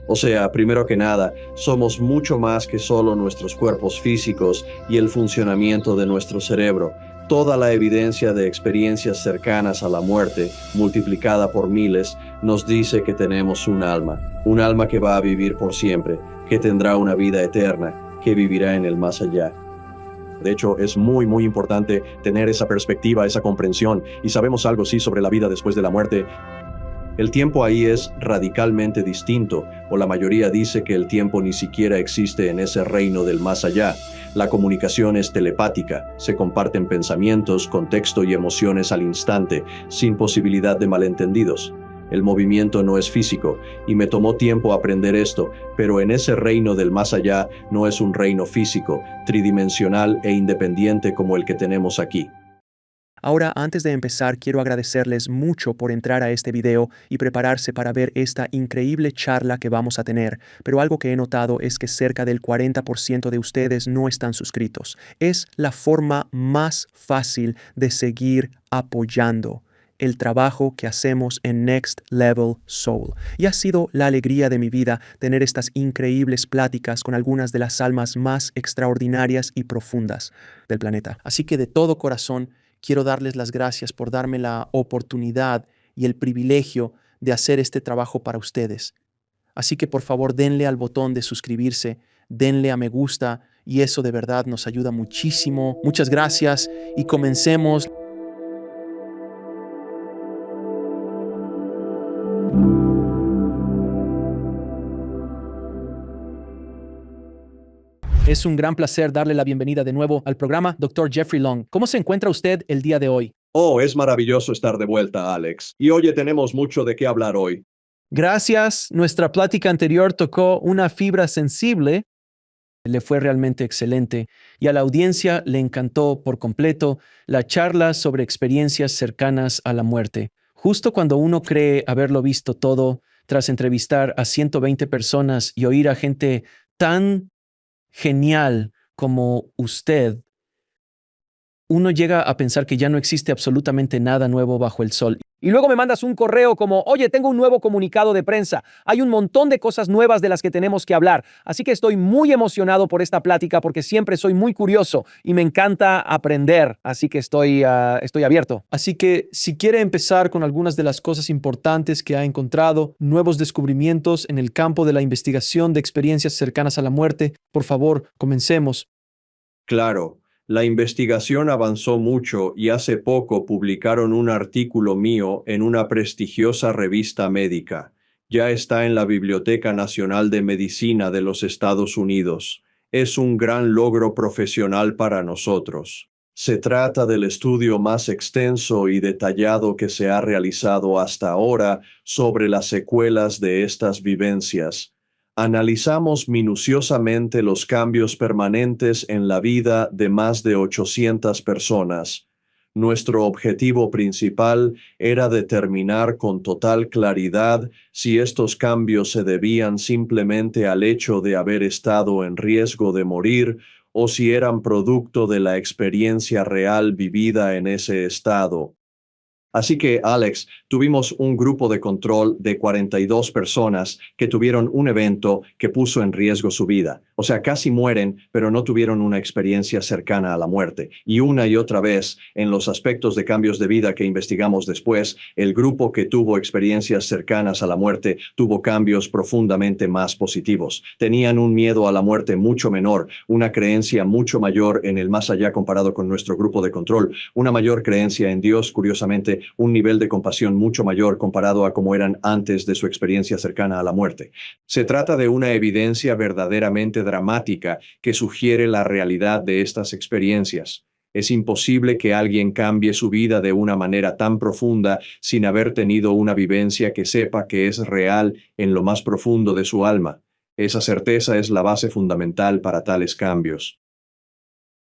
O sea, primero que nada, somos mucho más que solo nuestros cuerpos físicos y el funcionamiento de nuestro cerebro. Toda la evidencia de experiencias cercanas a la muerte, multiplicada por miles, nos dice que tenemos un alma que va a vivir por siempre, que tendrá una vida eterna, que vivirá en el más allá. De hecho, es muy importante tener esa perspectiva, esa comprensión, y sabemos algo sí sobre la vida después de la muerte. El tiempo ahí es radicalmente distinto, o la mayoría dice que el tiempo ni siquiera existe en ese reino del más allá. La comunicación es telepática, se comparten pensamientos, contexto y emociones al instante, sin posibilidad de malentendidos. El movimiento no es físico, y me tomó tiempo aprender esto, pero en ese reino del más allá no es un reino físico, tridimensional e independiente como el que tenemos aquí. Ahora, antes de empezar, quiero agradecerles mucho por entrar a este video y prepararse para ver esta increíble charla que vamos a tener, pero algo que he notado es que cerca del 40% de ustedes no están suscritos. Es la forma más fácil de seguir apoyando el trabajo que hacemos en Next Level Soul. Y ha sido la alegría de mi vida tener estas increíbles pláticas con algunas de las almas más extraordinarias y profundas del planeta. Así que de todo corazón, quiero darles las gracias por darme la oportunidad y el privilegio de hacer este trabajo para ustedes. Así que por favor denle al botón de suscribirse, denle a me gusta y eso de verdad nos ayuda muchísimo. Muchas gracias y comencemos. Es un gran placer darle la bienvenida de nuevo al programa Dr. Jeffrey Long. ¿Cómo se encuentra usted el día de hoy? Oh, es maravilloso estar de vuelta, Alex. Y oye, tenemos mucho de qué hablar hoy. Gracias. Nuestra plática anterior tocó una fibra sensible. Le fue realmente excelente y a la audiencia le encantó por completo la charla sobre experiencias cercanas a la muerte. Justo cuando uno cree haberlo visto todo, tras entrevistar a 120 personas y oír a gente tan genial como usted, uno llega a pensar que ya no existe absolutamente nada nuevo bajo el sol. Y luego me mandas un correo como, oye, tengo un nuevo comunicado de prensa. Hay un montón de cosas nuevas de las que tenemos que hablar. Así que estoy muy emocionado por esta plática porque siempre soy muy curioso y me encanta aprender. Así que estoy abierto. Así que si quiere empezar con algunas de las cosas importantes que ha encontrado, nuevos descubrimientos en el campo de la investigación de experiencias cercanas a la muerte, por favor, comencemos. Claro, la investigación avanzó mucho y hace poco publicaron un artículo mío en una prestigiosa revista médica. Ya está en la Biblioteca Nacional de Medicina de los Estados Unidos. Es un gran logro profesional para nosotros. Se trata del estudio más extenso y detallado que se ha realizado hasta ahora sobre las secuelas de estas vivencias. Analizamos minuciosamente los cambios permanentes en la vida de más de 800 personas. Nuestro objetivo principal era determinar con total claridad si estos cambios se debían simplemente al hecho de haber estado en riesgo de morir o si eran producto de la experiencia real vivida en ese estado. Así que, Alex, tuvimos un grupo de control de 42 personas que tuvieron un evento que puso en riesgo su vida. O sea, casi mueren, pero no tuvieron una experiencia cercana a la muerte. Y una y otra vez, en los aspectos de cambios de vida que investigamos después, el grupo que tuvo experiencias cercanas a la muerte tuvo cambios profundamente más positivos. Tenían un miedo a la muerte mucho menor, una creencia mucho mayor en el más allá comparado con nuestro grupo de control, una mayor creencia en Dios, curiosamente, un nivel de compasión mucho mayor comparado a como eran antes de su experiencia cercana a la muerte. Se trata de una evidencia verdaderamente dramática que sugiere la realidad de estas experiencias. Es imposible que alguien cambie su vida de una manera tan profunda sin haber tenido una vivencia que sepa que es real en lo más profundo de su alma. Esa certeza es la base fundamental para tales cambios.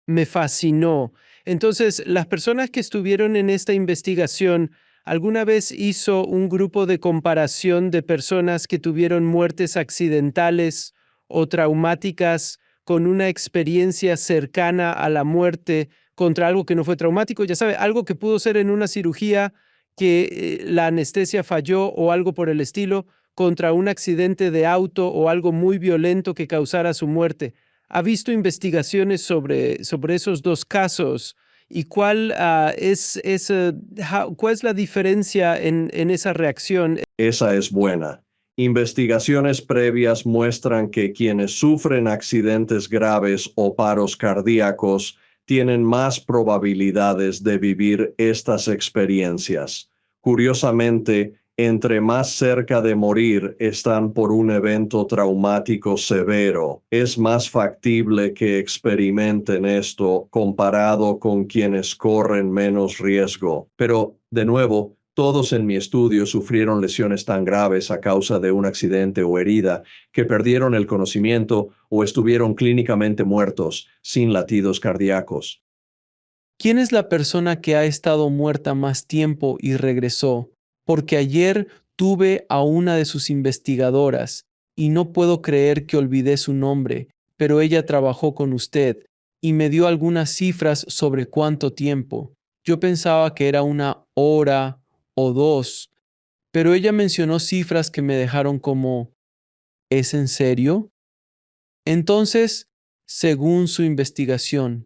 Me fascinó. Entonces, las personas que estuvieron en esta investigación, ¿alguna vez hizo un grupo de comparación de personas que tuvieron muertes accidentales o traumáticas con una experiencia cercana a la muerte contra algo que no fue traumático? Ya sabe, algo que pudo ser en una cirugía que la anestesia falló o algo por el estilo, contra un accidente de auto o algo muy violento que causara su muerte. ¿Ha visto investigaciones sobre esos dos casos? ¿Y cuál es la diferencia en esa reacción? Esa es buena. Investigaciones previas muestran que quienes sufren accidentes graves o paros cardíacos tienen más probabilidades de vivir estas experiencias. Curiosamente, entre más cerca de morir están por un evento traumático severo, es más factible que experimenten esto comparado con quienes corren menos riesgo. Pero, de nuevo, todos en mi estudio sufrieron lesiones tan graves a causa de un accidente o herida que perdieron el conocimiento o estuvieron clínicamente muertos, sin latidos cardíacos. ¿Quién es la persona que ha estado muerta más tiempo y regresó? Porque ayer tuve a una de sus investigadoras y no puedo creer que olvidé su nombre, pero ella trabajó con usted y me dio algunas cifras sobre cuánto tiempo. Yo pensaba que era 1 hora o 2, pero ella mencionó cifras que me dejaron como, ¿es en serio? Entonces, según su investigación,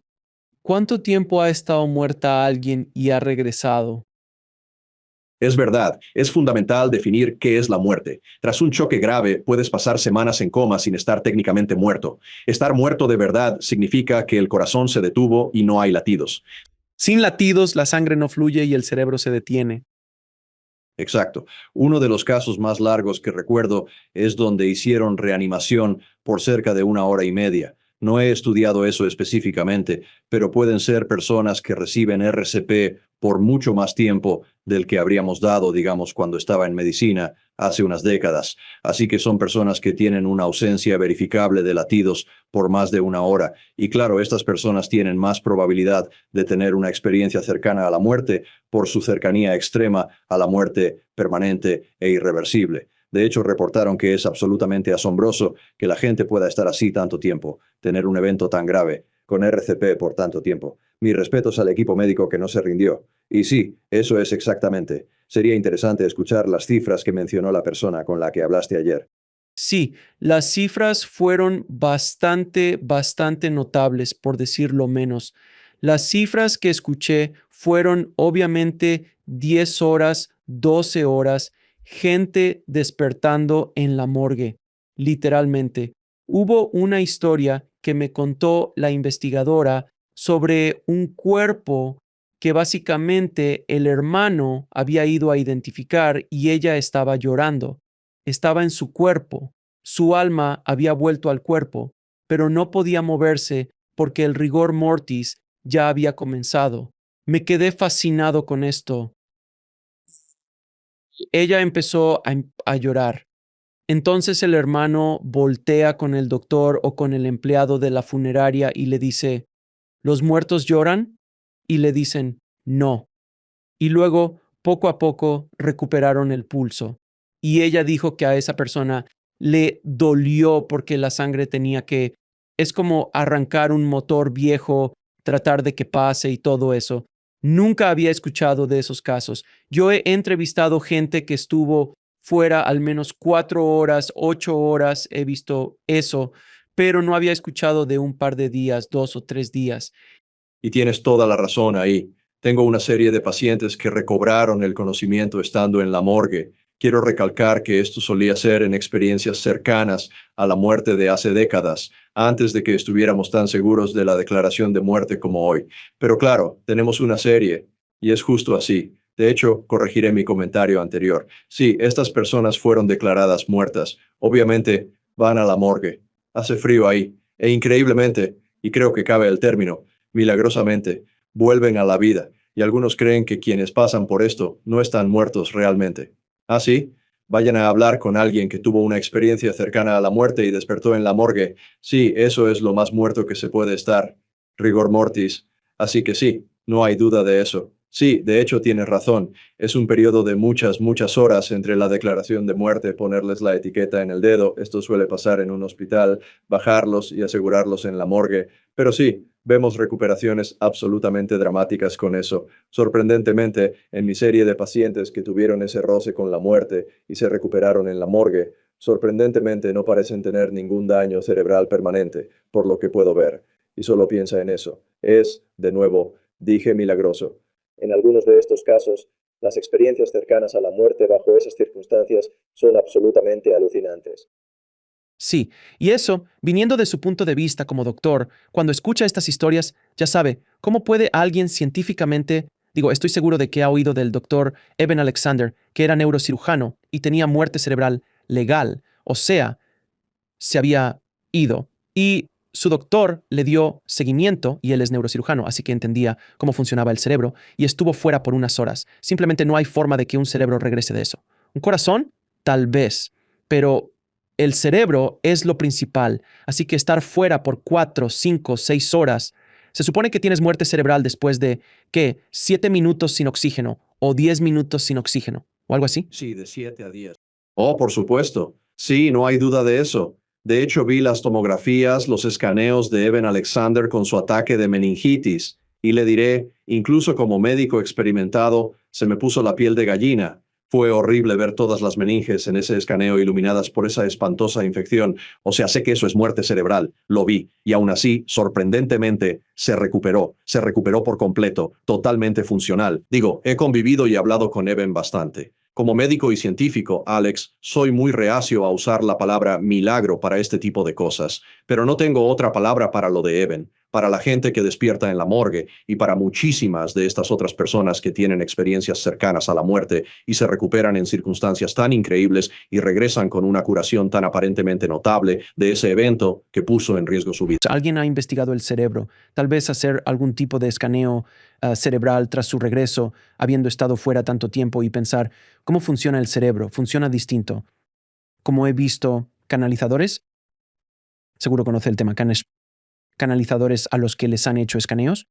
¿cuánto tiempo ha estado muerta alguien y ha regresado? Es verdad, es fundamental definir qué es la muerte. Tras un choque grave, puedes pasar semanas en coma sin estar técnicamente muerto. Estar muerto de verdad significa que el corazón se detuvo y no hay latidos. Sin latidos, la sangre no fluye y el cerebro se detiene. Exacto. Uno de los casos más largos que recuerdo es donde hicieron reanimación por cerca de 1 hora y media. No he estudiado eso específicamente, pero pueden ser personas que reciben RCP por mucho más tiempo del que habríamos dado, digamos, cuando estaba en medicina hace unas décadas. Así que son personas que tienen una ausencia verificable de latidos por más de 1 hora. Y claro, estas personas tienen más probabilidad de tener una experiencia cercana a la muerte por su cercanía extrema a la muerte permanente e irreversible. De hecho, reportaron que es absolutamente asombroso que la gente pueda estar así tanto tiempo, tener un evento tan grave, con RCP por tanto tiempo. Mis respetos al equipo médico que no se rindió. Y sí, eso es exactamente. Sería interesante escuchar las cifras que mencionó la persona con la que hablaste ayer. Sí, las cifras fueron bastante notables, por decirlo menos. Las cifras que escuché fueron obviamente 10 horas, 12 horas, gente despertando en la morgue, literalmente. Hubo una historia que me contó la investigadora sobre un cuerpo que básicamente el hermano había ido a identificar y ella estaba llorando. Estaba en su cuerpo, su alma había vuelto al cuerpo, pero no podía moverse porque el rigor mortis ya había comenzado. Me quedé fascinado con esto. Ella empezó a llorar. Entonces el hermano voltea con el doctor o con el empleado de la funeraria y le dice, ¿los muertos lloran? Y le dicen, no. Y luego, poco a poco, recuperaron el pulso. Y ella dijo que a esa persona le dolió porque la sangre tenía que, es como arrancar un motor viejo, tratar de que pase y todo eso. Nunca había escuchado de esos casos. Yo he entrevistado gente que estuvo fuera al menos 4 horas, 8 horas, he visto eso, pero no había escuchado de un par de días, 2 o 3 días. Y tienes toda la razón ahí. Tengo una serie de pacientes que recobraron el conocimiento estando en la morgue. Quiero recalcar que esto solía ser en experiencias cercanas a la muerte de hace décadas, antes de que estuviéramos tan seguros de la declaración de muerte como hoy. Pero claro, tenemos una serie, y es justo así. De hecho, corregiré mi comentario anterior. Sí, estas personas fueron declaradas muertas. Obviamente, van a la morgue. Hace frío ahí. E increíblemente, y creo que cabe el término, milagrosamente, vuelven a la vida, y algunos creen que quienes pasan por esto no están muertos realmente. ¿Ah, sí? Vayan a hablar con alguien que tuvo una experiencia cercana a la muerte y despertó en la morgue. Sí, eso es lo más muerto que se puede estar. Rigor mortis. Así que sí, no hay duda de eso. Sí, de hecho tienes razón. Es un periodo de muchas horas entre la declaración de muerte, ponerles la etiqueta en el dedo, esto suele pasar en un hospital, bajarlos y asegurarlos en la morgue. Pero sí, Vemos recuperaciones absolutamente dramáticas con eso. Sorprendentemente, en mi serie de pacientes que tuvieron ese roce con la muerte y se recuperaron en la morgue, sorprendentemente no parecen tener ningún daño cerebral permanente, por lo que puedo ver. Y solo piensa en eso. Es, de nuevo, dije milagroso. En algunos de estos casos, las experiencias cercanas a la muerte bajo esas circunstancias son absolutamente alucinantes. Sí, y eso, viniendo de su punto de vista como doctor, cuando escucha estas historias, ya sabe, ¿cómo puede alguien científicamente, digo, estoy seguro de que ha oído del doctor Eben Alexander, que era neurocirujano y tenía muerte cerebral legal, o sea, se había ido y su doctor le dio seguimiento y él es neurocirujano, así que entendía cómo funcionaba el cerebro y estuvo fuera por unas horas. Simplemente no hay forma de que un cerebro regrese de eso. Un corazón, tal vez, pero el cerebro es lo principal, así que estar fuera por 4, 5, 6 horas, se supone que tienes muerte cerebral después de, ¿qué? 7 minutos sin oxígeno o 10 minutos sin oxígeno o algo así. Sí, de 7 a 10. Oh, por supuesto. Sí, no hay duda de eso. De hecho, vi las tomografías, los escaneos de Eben Alexander con su ataque de meningitis, y le diré, incluso como médico experimentado, se me puso la piel de gallina. Fue horrible ver todas las meninges en ese escaneo iluminadas por esa espantosa infección. O sea, sé que eso es muerte cerebral, lo vi, y aún así, sorprendentemente, se recuperó por completo, totalmente funcional. Digo, he convivido y hablado con Eben bastante. Como médico y científico, Alex, soy muy reacio a usar la palabra milagro para este tipo de cosas, pero no tengo otra palabra para lo de Eben, para la gente que despierta en la morgue y para muchísimas de estas otras personas que tienen experiencias cercanas a la muerte y se recuperan en circunstancias tan increíbles y regresan con una curación tan aparentemente notable de ese evento que puso en riesgo su vida. Alguien ha investigado el cerebro, tal vez hacer algún tipo de escaneo cerebral tras su regreso, habiendo estado fuera tanto tiempo y pensar cómo funciona el cerebro. Funciona distinto. Como he visto canalizadores, seguro conoce el tema, canalizadores a los que les han hecho escaneos.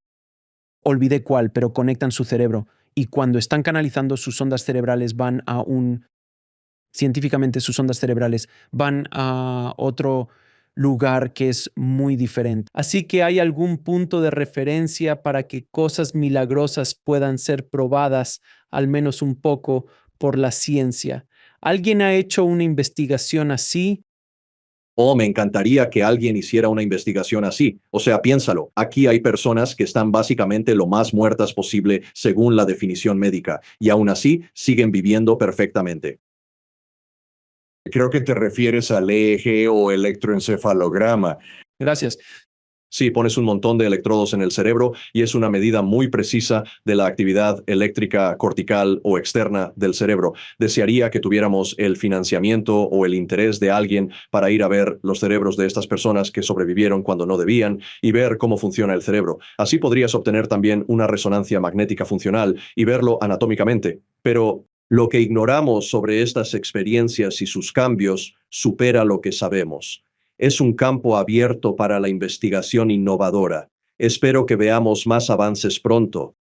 Olvidé cuál, pero conectan su cerebro y cuando están canalizando sus ondas cerebrales van a científicamente sus ondas cerebrales van a otro lugar que es muy diferente. Así que hay algún punto de referencia para que cosas milagrosas puedan ser probadas, al menos un poco, por la ciencia. ¿Alguien ha hecho una investigación así? Oh, me encantaría que alguien hiciera una investigación así. O sea, piénsalo, aquí hay personas que están básicamente lo más muertas posible según la definición médica, y aún así siguen viviendo perfectamente. Creo que te refieres al EEG o electroencefalograma. Gracias. Sí, pones un montón de electrodos en el cerebro y es una medida muy precisa de la actividad eléctrica cortical o externa del cerebro. Desearía que tuviéramos el financiamiento o el interés de alguien para ir a ver los cerebros de estas personas que sobrevivieron cuando no debían y ver cómo funciona el cerebro. Así podrías obtener también una resonancia magnética funcional y verlo anatómicamente. Pero lo que ignoramos sobre estas experiencias y sus cambios supera lo que sabemos. Es un campo abierto para la investigación innovadora. Espero que veamos más avances pronto.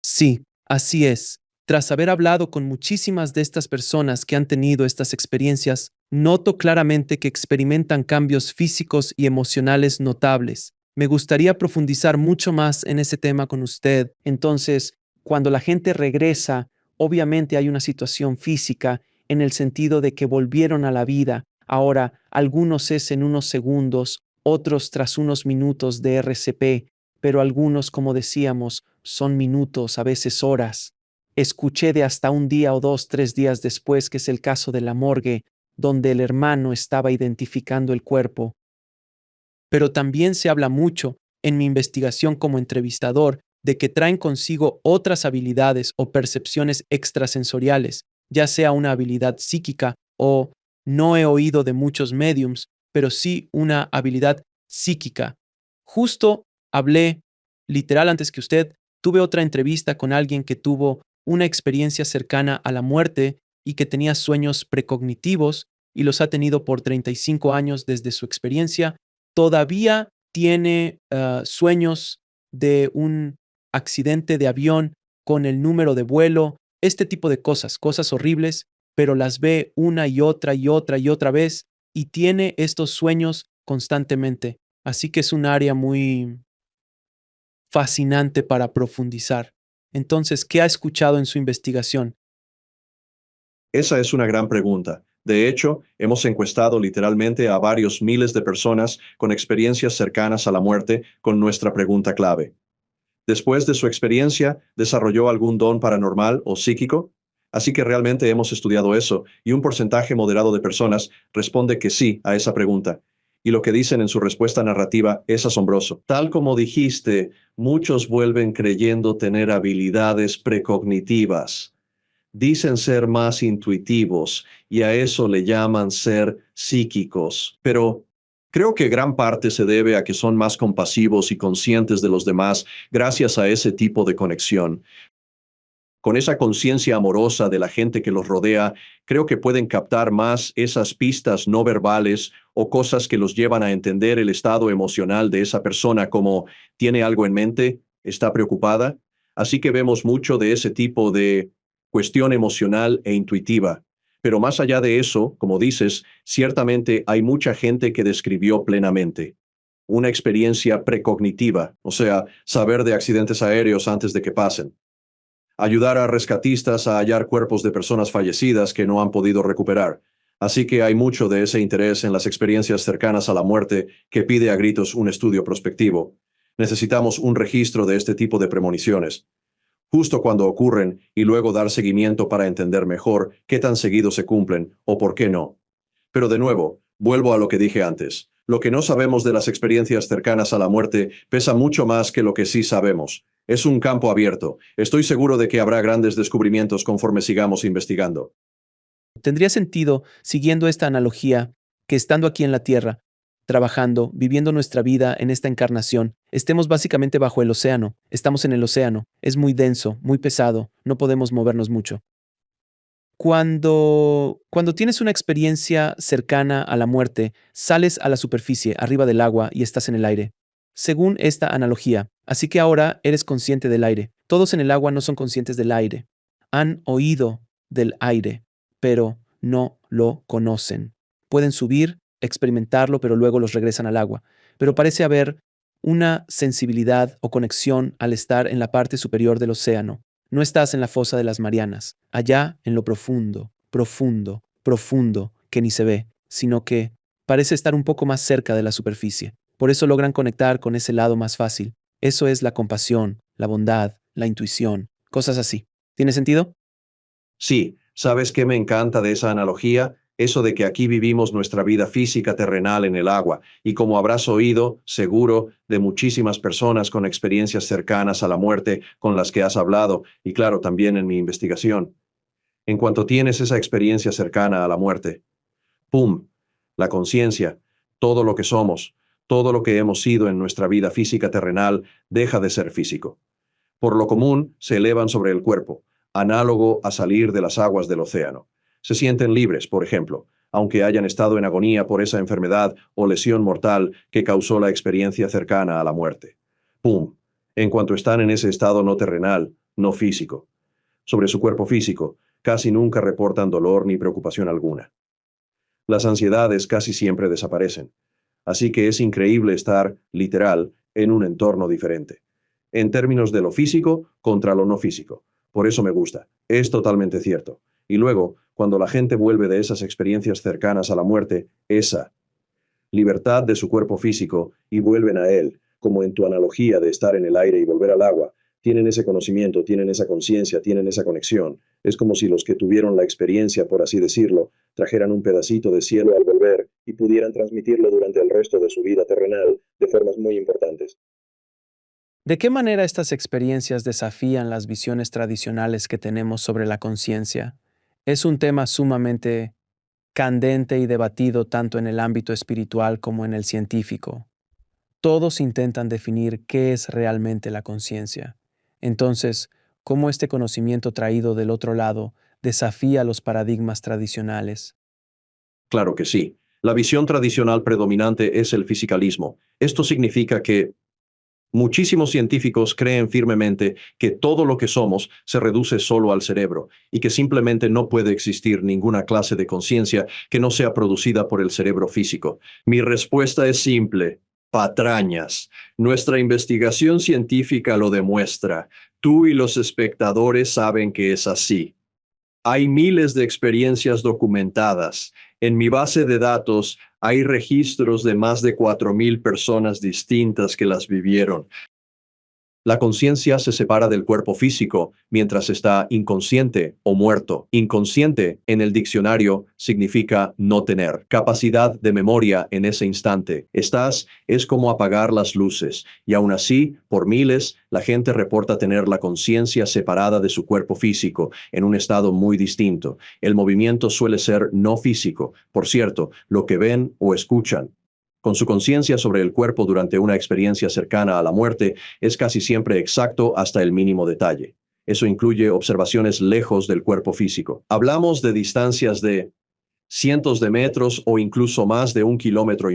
Sí, así es. Tras haber hablado con muchísimas de estas personas que han tenido estas experiencias, noto claramente que experimentan cambios físicos y emocionales notables. Me gustaría profundizar mucho más en ese tema con usted. Entonces, cuando la gente regresa, obviamente hay una situación física en el sentido de que volvieron a la vida. Ahora, algunos es en unos segundos, otros tras unos minutos de RCP, pero algunos, como decíamos, son minutos, a veces horas. Escuché de hasta un día o dos, 3 días después, que es el caso de la morgue, donde el hermano estaba identificando el cuerpo. Pero también se habla mucho, en mi investigación como entrevistador, de que traen consigo otras habilidades o percepciones extrasensoriales, ya sea una habilidad psíquica o no he oído de muchos mediums, pero sí una habilidad psíquica. Justo hablé, literal antes que usted, tuve otra entrevista con alguien que tuvo una experiencia cercana a la muerte y que tenía sueños precognitivos y los ha tenido por 35 años desde su experiencia. Todavía tiene sueños de un accidente de avión con el número de vuelo, este tipo de cosas, cosas horribles, pero las ve una y otra y otra y otra vez y tiene estos sueños constantemente. Así que es un área muy fascinante para profundizar. Entonces, ¿qué ha escuchado en su investigación? Esa es una gran pregunta. De hecho, hemos encuestado literalmente a varios miles de personas con experiencias cercanas a la muerte con nuestra pregunta clave. Después de su experiencia, ¿desarrolló algún don paranormal o psíquico? Así que realmente hemos estudiado eso, y un porcentaje moderado de personas responde que sí a esa pregunta. Y lo que dicen en su respuesta narrativa es asombroso. Tal como dijiste, muchos vuelven creyendo tener habilidades precognitivas. Dicen ser más intuitivos y a eso le llaman ser psíquicos. Pero creo que gran parte se debe a que son más compasivos y conscientes de los demás gracias a ese tipo de conexión. Con esa conciencia amorosa de la gente que los rodea, creo que pueden captar más esas pistas no verbales o cosas que los llevan a entender el estado emocional de esa persona, como tiene algo en mente, está preocupada. Así que vemos mucho de ese tipo de cuestión emocional e intuitiva. Pero más allá de eso, como dices, ciertamente hay mucha gente que describió plenamente una experiencia precognitiva, o sea, saber de accidentes aéreos antes de que pasen, ayudar a rescatistas a hallar cuerpos de personas fallecidas que no han podido recuperar. Así que hay mucho de ese interés en las experiencias cercanas a la muerte que pide a gritos un estudio prospectivo. Necesitamos un registro de este tipo de premoniciones, justo cuando ocurren, y luego dar seguimiento para entender mejor qué tan seguido se cumplen o por qué no. Pero de nuevo, vuelvo a lo que dije antes. Lo que no sabemos de las experiencias cercanas a la muerte pesa mucho más que lo que sí sabemos. Es un campo abierto. Estoy seguro de que habrá grandes descubrimientos conforme sigamos investigando. Tendría sentido, siguiendo esta analogía, que estando aquí en la Tierra, trabajando, viviendo nuestra vida en esta encarnación, estemos básicamente bajo el océano. Estamos en el océano. Es muy denso, muy pesado, no podemos movernos mucho. Cuando tienes una experiencia cercana a la muerte, sales a la superficie, arriba del agua, y estás en el aire. Según esta analogía, así que ahora eres consciente del aire. Todos en el agua no son conscientes del aire. Han oído del aire, pero no lo conocen. Pueden subir, experimentarlo, pero luego los regresan al agua. Pero parece haber una sensibilidad o conexión al estar en la parte superior del océano. No estás en la fosa de las Marianas, allá en lo profundo, profundo, profundo, que ni se ve, sino que parece estar un poco más cerca de la superficie. Por eso logran conectar con ese lado más fácil. Eso es la compasión, la bondad, la intuición, cosas así. ¿Tiene sentido? Sí, ¿sabes qué me encanta de esa analogía? Eso de que aquí vivimos nuestra vida física terrenal en el agua, y como habrás oído, seguro, de muchísimas personas con experiencias cercanas a la muerte con las que has hablado, y claro, también en mi investigación. En cuanto tienes esa experiencia cercana a la muerte, ¡pum! La conciencia, todo lo que somos, todo lo que hemos sido en nuestra vida física terrenal, deja de ser físico. Por lo común, se elevan sobre el cuerpo, análogo a salir de las aguas del océano. Se sienten libres, por ejemplo, aunque hayan estado en agonía por esa enfermedad o lesión mortal que causó la experiencia cercana a la muerte. ¡Pum! En cuanto están en ese estado no terrenal, no físico. Sobre su cuerpo físico, casi nunca reportan dolor ni preocupación alguna. Las ansiedades casi siempre desaparecen. Así que es increíble estar, literal, en un entorno diferente. En términos de lo físico contra lo no físico. Por eso me gusta. Es totalmente cierto. Y luego, cuando la gente vuelve de esas experiencias cercanas a la muerte, esa libertad de su cuerpo físico, y vuelven a él, como en tu analogía de estar en el aire y volver al agua, tienen ese conocimiento, tienen esa conciencia, tienen esa conexión. Es como si los que tuvieron la experiencia, por así decirlo, trajeran un pedacito de cielo al volver y pudieran transmitirlo durante el resto de su vida terrenal de formas muy importantes. ¿De qué manera estas experiencias desafían las visiones tradicionales que tenemos sobre la conciencia? Es un tema sumamente candente y debatido tanto en el ámbito espiritual como en el científico. Todos intentan definir qué es realmente la conciencia. Entonces, ¿cómo este conocimiento traído del otro lado desafía los paradigmas tradicionales? Claro que sí. La visión tradicional predominante es el fisicalismo. Esto significa que muchísimos científicos creen firmemente que todo lo que somos se reduce solo al cerebro y que simplemente no puede existir ninguna clase de conciencia que no sea producida por el cerebro físico. Mi respuesta es simple. Patrañas. Nuestra investigación científica lo demuestra. Tú y los espectadores saben que es así. Hay miles de experiencias documentadas. En mi base de datos hay registros de más de 4.000 personas distintas que las vivieron. La conciencia se separa del cuerpo físico mientras está inconsciente o muerto. Inconsciente en el diccionario significa no tener capacidad de memoria en ese instante. Es como apagar las luces y aún así, por miles, la gente reporta tener la conciencia separada de su cuerpo físico en un estado muy distinto. El movimiento suele ser no físico, por cierto, lo que ven o escuchan. Con su conciencia sobre el cuerpo durante una experiencia cercana a la muerte es casi siempre exacto hasta el mínimo detalle. Eso incluye observaciones lejos del cuerpo físico. Hablamos de distancias de cientos de metros o incluso más de 1,5 kilómetros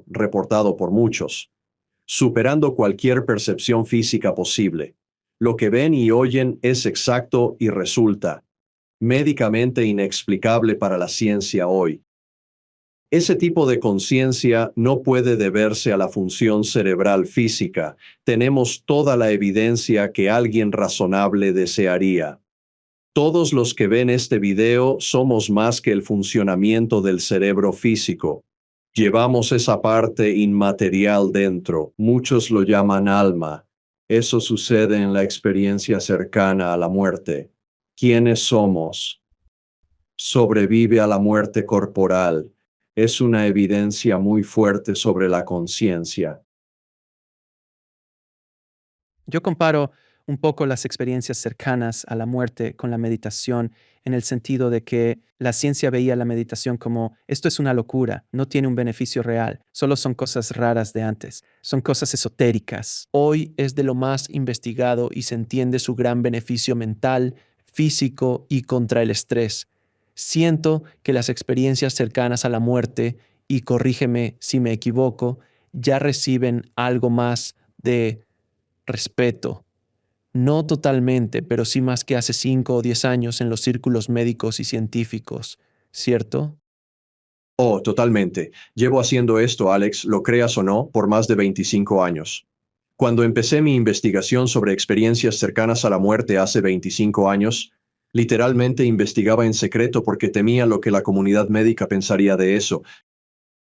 reportado por muchos, superando cualquier percepción física posible. Lo que ven y oyen es exacto y resulta médicamente inexplicable para la ciencia hoy. Ese tipo de conciencia no puede deberse a la función cerebral física. Tenemos toda la evidencia que alguien razonable desearía. Todos los que ven este video somos más que el funcionamiento del cerebro físico. Llevamos esa parte inmaterial dentro. Muchos lo llaman alma. Eso sucede en la experiencia cercana a la muerte. ¿Quiénes somos? Sobrevive a la muerte corporal. Es una evidencia muy fuerte sobre la conciencia. Yo comparo un poco las experiencias cercanas a la muerte con la meditación en el sentido de que la ciencia veía la meditación como esto es una locura, no tiene un beneficio real, solo son cosas raras de antes, son cosas esotéricas. Hoy es de lo más investigado y se entiende su gran beneficio mental, físico y contra el estrés. Siento que las experiencias cercanas a la muerte, y corrígeme si me equivoco, ya reciben algo más de respeto. No totalmente, pero sí más que hace 5 o 10 años en los círculos médicos y científicos, ¿cierto? Oh, totalmente. Llevo haciendo esto, Alex, lo creas o no, por más de 25 años. Cuando empecé mi investigación sobre experiencias cercanas a la muerte hace 25 años, literalmente investigaba en secreto porque temía lo que la comunidad médica pensaría de eso.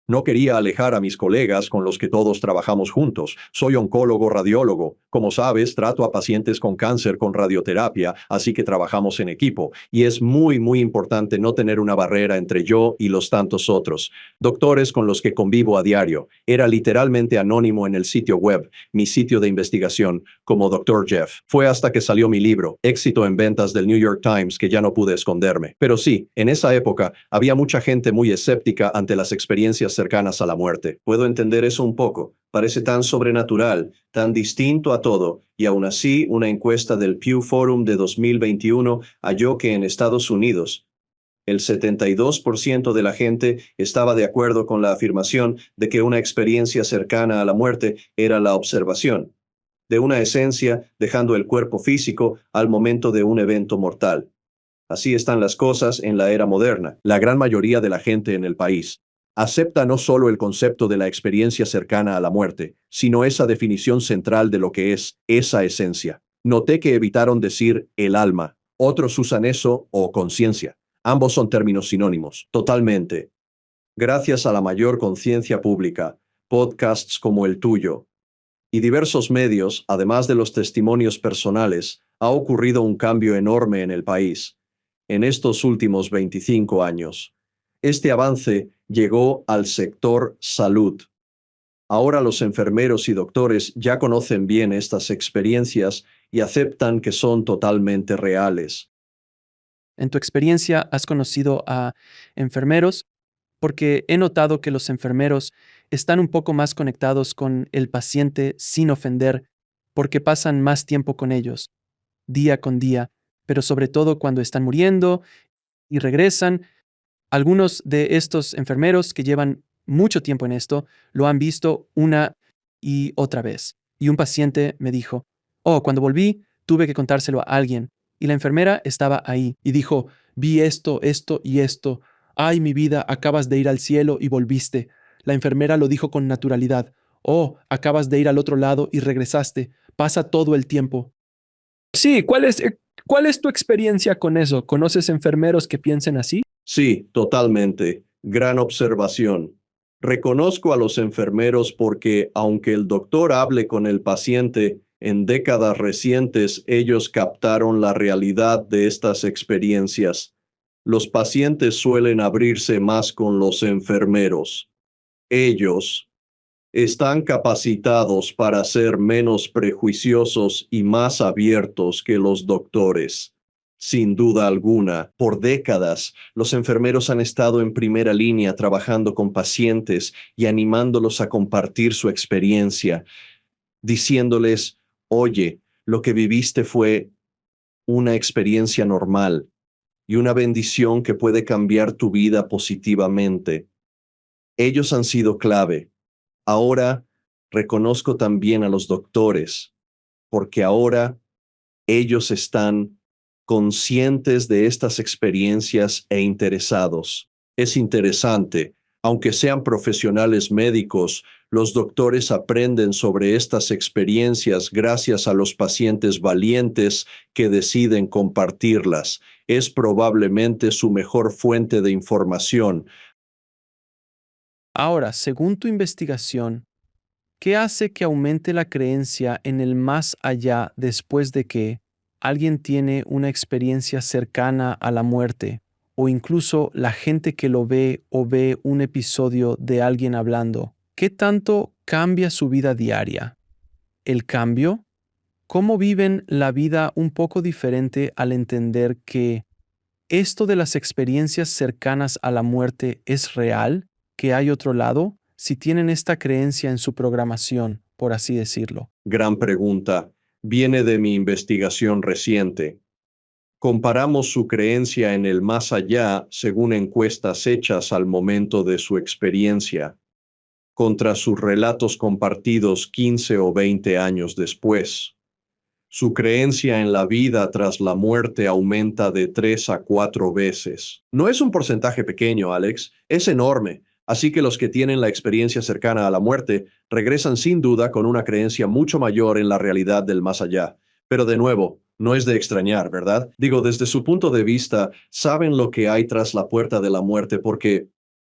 No quería alejar a mis colegas con los que todos trabajamos juntos. Soy oncólogo radiólogo. Como sabes, trato a pacientes con cáncer con radioterapia, así que trabajamos en equipo. Y es muy, muy importante no tener una barrera entre yo y los tantos otros doctores con los que convivo a diario. Era literalmente anónimo en el sitio web, mi sitio de investigación, como Dr. Jeff. Fue hasta que salió mi libro, Éxito en ventas del New York Times, que ya no pude esconderme. Pero sí, en esa época había mucha gente muy escéptica ante las experiencias cercanas a la muerte. Puedo entender eso un poco. Parece tan sobrenatural, tan distinto a todo, y aún así una encuesta del Pew Forum de 2021 halló que en Estados Unidos, el 72% de la gente estaba de acuerdo con la afirmación de que una experiencia cercana a la muerte era la observación de una esencia dejando el cuerpo físico al momento de un evento mortal. Así están las cosas en la era moderna. La gran mayoría de la gente en el país acepta no solo el concepto de la experiencia cercana a la muerte, sino esa definición central de lo que es esa esencia. Noté que evitaron decir el alma. Otros usan eso o conciencia. Ambos son términos sinónimos. Totalmente. Gracias a la mayor conciencia pública, podcasts como el tuyo y diversos medios, además de los testimonios personales, ha ocurrido un cambio enorme en el país en estos últimos 25 años. Este avance llegó al sector salud. Ahora los enfermeros y doctores ya conocen bien estas experiencias y aceptan que son totalmente reales. En tu experiencia, ¿has conocido a enfermeros? Porque he notado que los enfermeros están un poco más conectados con el paciente sin ofender, porque pasan más tiempo con ellos, día con día, pero sobre todo cuando están muriendo y regresan. Algunos de estos enfermeros que llevan mucho tiempo en esto lo han visto una y otra vez. Y un paciente me dijo, oh, cuando volví, tuve que contárselo a alguien. Y la enfermera estaba ahí y dijo, vi esto, esto y esto. Ay, mi vida, acabas de ir al cielo y volviste. La enfermera lo dijo con naturalidad. Oh, acabas de ir al otro lado y regresaste. Pasa todo el tiempo. Sí, ¿cuál es tu experiencia con eso? ¿Conoces enfermeros que piensen así? Sí, totalmente. Gran observación. Reconozco a los enfermeros porque, aunque el doctor hable con el paciente, en décadas recientes ellos captaron la realidad de estas experiencias. Los pacientes suelen abrirse más con los enfermeros. Ellos están capacitados para ser menos prejuiciosos y más abiertos que los doctores. Sin duda alguna, por décadas, los enfermeros han estado en primera línea trabajando con pacientes y animándolos a compartir su experiencia, diciéndoles, oye, lo que viviste fue una experiencia normal y una bendición que puede cambiar tu vida positivamente. Ellos han sido clave. Ahora reconozco también a los doctores, porque ahora ellos están conscientes de estas experiencias e interesados. Es interesante, aunque sean profesionales médicos, los doctores aprenden sobre estas experiencias gracias a los pacientes valientes que deciden compartirlas. Es probablemente su mejor fuente de información. Ahora, según tu investigación, ¿qué hace que aumente la creencia en el más allá después de que alguien tiene una experiencia cercana a la muerte, o incluso la gente que lo ve o ve un episodio de alguien hablando? ¿Qué tanto cambia su vida diaria? ¿El cambio? ¿Cómo viven la vida un poco diferente al entender que esto de las experiencias cercanas a la muerte es real, que hay otro lado, si tienen esta creencia en su programación, por así decirlo? Gran pregunta. Viene de mi investigación reciente. Comparamos su creencia en el más allá según encuestas hechas al momento de su experiencia, contra sus relatos compartidos 15 o 20 años después. Su creencia en la vida tras la muerte aumenta de 3 a 4 veces. No es un porcentaje pequeño, Alex, es enorme. Así que los que tienen la experiencia cercana a la muerte regresan sin duda con una creencia mucho mayor en la realidad del más allá. Pero de nuevo, no es de extrañar, ¿verdad? Digo, desde su punto de vista, saben lo que hay tras la puerta de la muerte porque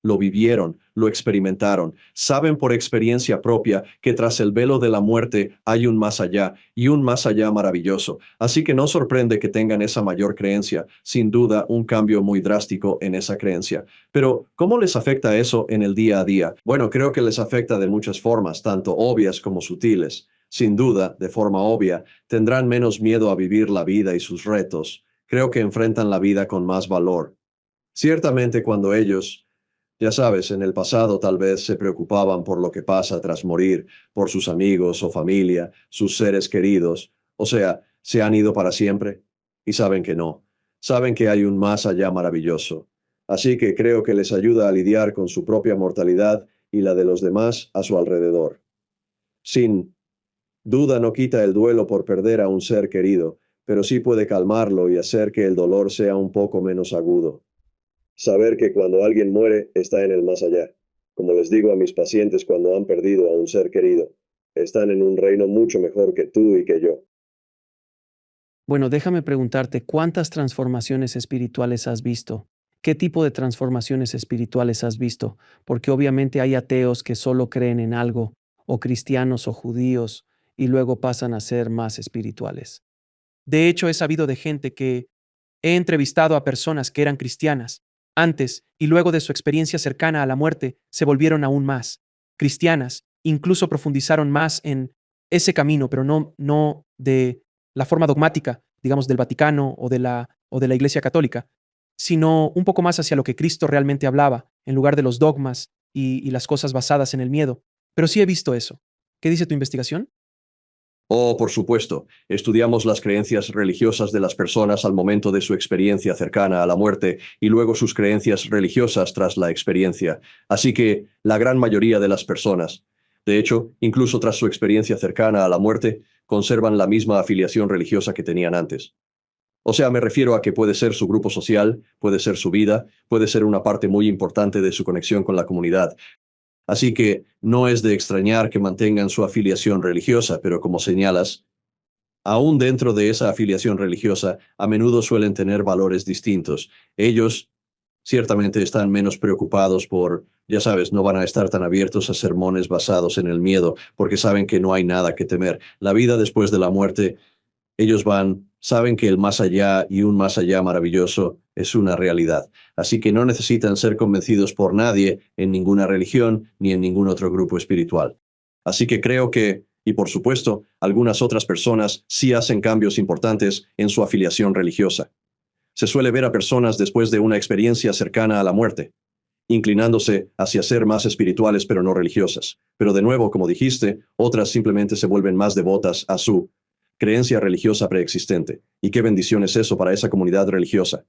lo vivieron, lo experimentaron, saben por experiencia propia que tras el velo de la muerte hay un más allá, y un más allá maravilloso. Así que no sorprende que tengan esa mayor creencia, sin duda un cambio muy drástico en esa creencia. Pero, ¿cómo les afecta eso en el día a día? Bueno, creo que les afecta de muchas formas, tanto obvias como sutiles. Sin duda, de forma obvia, tendrán menos miedo a vivir la vida y sus retos. Creo que enfrentan la vida con más valor. Ciertamente cuando ellos, ya sabes, en el pasado tal vez se preocupaban por lo que pasa tras morir, por sus amigos o familia, sus seres queridos, o sea, se han ido para siempre, y saben que no, saben que hay un más allá maravilloso. Así que creo que les ayuda a lidiar con su propia mortalidad y la de los demás a su alrededor. Sin duda no quita el duelo por perder a un ser querido, pero sí puede calmarlo y hacer que el dolor sea un poco menos agudo. Saber que cuando alguien muere está en el más allá. Como les digo a mis pacientes cuando han perdido a un ser querido, están en un reino mucho mejor que tú y que yo. Bueno, déjame preguntarte, ¿cuántas transformaciones espirituales has visto? ¿Qué tipo de transformaciones espirituales has visto? Porque obviamente hay ateos que solo creen en algo, o cristianos o judíos, y luego pasan a ser más espirituales. De hecho, he sabido de gente que he entrevistado a personas que eran cristianas antes y luego de su experiencia cercana a la muerte se volvieron aún más cristianas, incluso profundizaron más en ese camino, pero no de la forma dogmática, digamos, del Vaticano o de la Iglesia Católica, sino un poco más hacia lo que Cristo realmente hablaba, en lugar de los dogmas y las cosas basadas en el miedo. Pero sí he visto eso. ¿Qué dice tu investigación? Oh, por supuesto, estudiamos las creencias religiosas de las personas al momento de su experiencia cercana a la muerte y luego sus creencias religiosas tras la experiencia. Así que la gran mayoría de las personas, de hecho, incluso tras su experiencia cercana a la muerte, conservan la misma afiliación religiosa que tenían antes. O sea, me refiero a que puede ser su grupo social, puede ser su vida, puede ser una parte muy importante de su conexión con la comunidad. Así que no es de extrañar que mantengan su afiliación religiosa, pero como señalas, aún dentro de esa afiliación religiosa, a menudo suelen tener valores distintos. Ellos ciertamente están menos preocupados por, ya sabes, no van a estar tan abiertos a sermones basados en el miedo, porque saben que no hay nada que temer. La vida después de la muerte, ellos saben que el más allá y un más allá maravilloso es una realidad. Así que no necesitan ser convencidos por nadie en ninguna religión ni en ningún otro grupo espiritual. Así que creo que, y por supuesto, algunas otras personas sí hacen cambios importantes en su afiliación religiosa. Se suele ver a personas después de una experiencia cercana a la muerte, inclinándose hacia ser más espirituales pero no religiosas. Pero de nuevo, como dijiste, otras simplemente se vuelven más devotas a su creencia religiosa preexistente. Y qué bendición es eso para esa comunidad religiosa,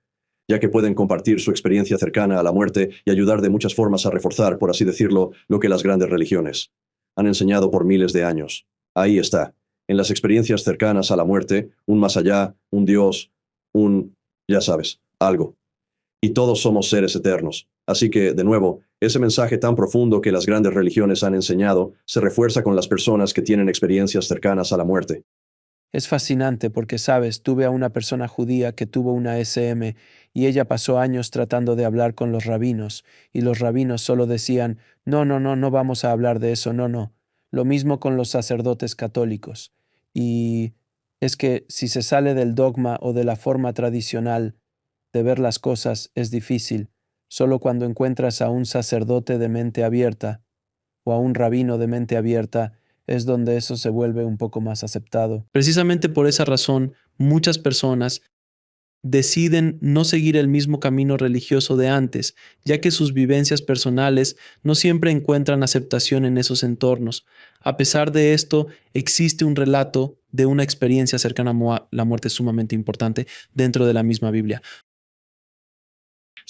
ya que pueden compartir su experiencia cercana a la muerte y ayudar de muchas formas a reforzar, por así decirlo, lo que las grandes religiones han enseñado por miles de años. Ahí está, en las experiencias cercanas a la muerte, un más allá, un Dios, ya sabes, algo. Y todos somos seres eternos. Así que, de nuevo, ese mensaje tan profundo que las grandes religiones han enseñado se refuerza con las personas que tienen experiencias cercanas a la muerte. Es fascinante porque, sabes, tuve a una persona judía que tuvo una SM y ella pasó años tratando de hablar con los rabinos y los rabinos solo decían, no, no, no, no vamos a hablar de eso, no, no. Lo mismo con los sacerdotes católicos. Y es que si se sale del dogma o de la forma tradicional de ver las cosas es difícil. Solo cuando encuentras a un sacerdote de mente abierta o a un rabino de mente abierta es donde eso se vuelve un poco más aceptado. Precisamente por esa razón, muchas personas deciden no seguir el mismo camino religioso de antes, ya que sus vivencias personales no siempre encuentran aceptación en esos entornos. A pesar de esto, existe un relato de una experiencia cercana a la muerte sumamente importante dentro de la misma Biblia.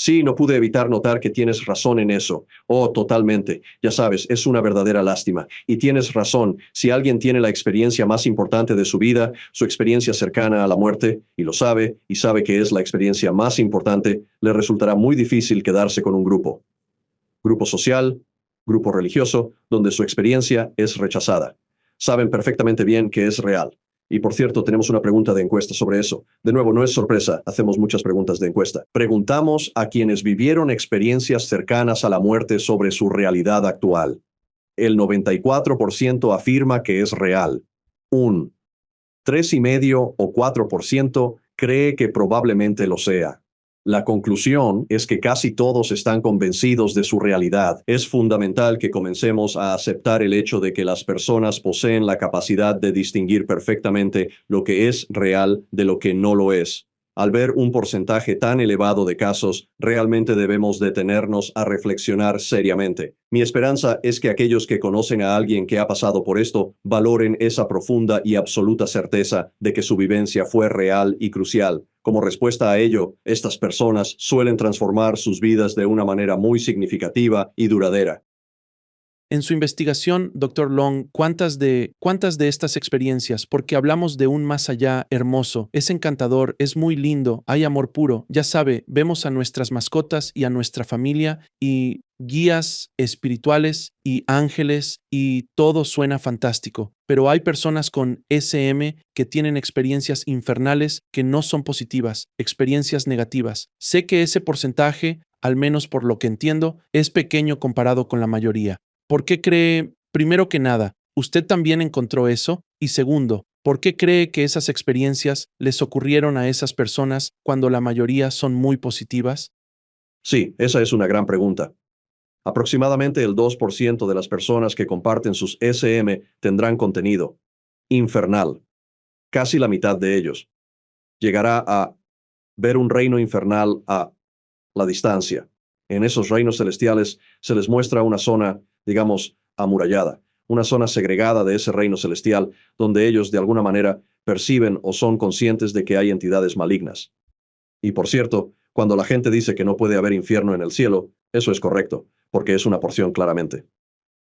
Sí, no pude evitar notar que tienes razón en eso. Oh, totalmente. Ya sabes, es una verdadera lástima. Y tienes razón. Si alguien tiene la experiencia más importante de su vida, su experiencia cercana a la muerte, y lo sabe, y sabe que es la experiencia más importante, le resultará muy difícil quedarse con un grupo. Grupo social, grupo religioso, donde su experiencia es rechazada. Saben perfectamente bien que es real. Y por cierto, tenemos una pregunta de encuesta sobre eso. De nuevo, no es sorpresa, hacemos muchas preguntas de encuesta. Preguntamos a quienes vivieron experiencias cercanas a la muerte sobre su realidad actual. El 94% afirma que es real. Un 3,5 o 4% cree que probablemente lo sea. La conclusión es que casi todos están convencidos de su realidad. Es fundamental que comencemos a aceptar el hecho de que las personas poseen la capacidad de distinguir perfectamente lo que es real de lo que no lo es. Al ver un porcentaje tan elevado de casos, realmente debemos detenernos a reflexionar seriamente. Mi esperanza es que aquellos que conocen a alguien que ha pasado por esto valoren esa profunda y absoluta certeza de que su vivencia fue real y crucial. Como respuesta a ello, estas personas suelen transformar sus vidas de una manera muy significativa y duradera. En su investigación, Dr. Long, ¿cuántas de estas experiencias? Porque hablamos de un más allá hermoso, es encantador, es muy lindo, hay amor puro. Ya sabe, vemos a nuestras mascotas y a nuestra familia y guías espirituales y ángeles y todo suena fantástico. Pero hay personas con SM que tienen experiencias infernales que no son positivas, experiencias negativas. Sé que ese porcentaje, al menos por lo que entiendo, es pequeño comparado con la mayoría. ¿Por qué cree, primero que nada, usted también encontró eso? Y segundo, ¿por qué cree que esas experiencias les ocurrieron a esas personas cuando la mayoría son muy positivas? Sí, esa es una gran pregunta. Aproximadamente el 2% de las personas que comparten sus SM tendrán contenido infernal. Casi la mitad de ellos llegará a ver un reino infernal a la distancia. En esos reinos celestiales se les muestra una zona, digamos, amurallada, una zona segregada de ese reino celestial, donde ellos de alguna manera perciben o son conscientes de que hay entidades malignas. Y por cierto, cuando la gente dice que no puede haber infierno en el cielo, eso es correcto, porque es una porción claramente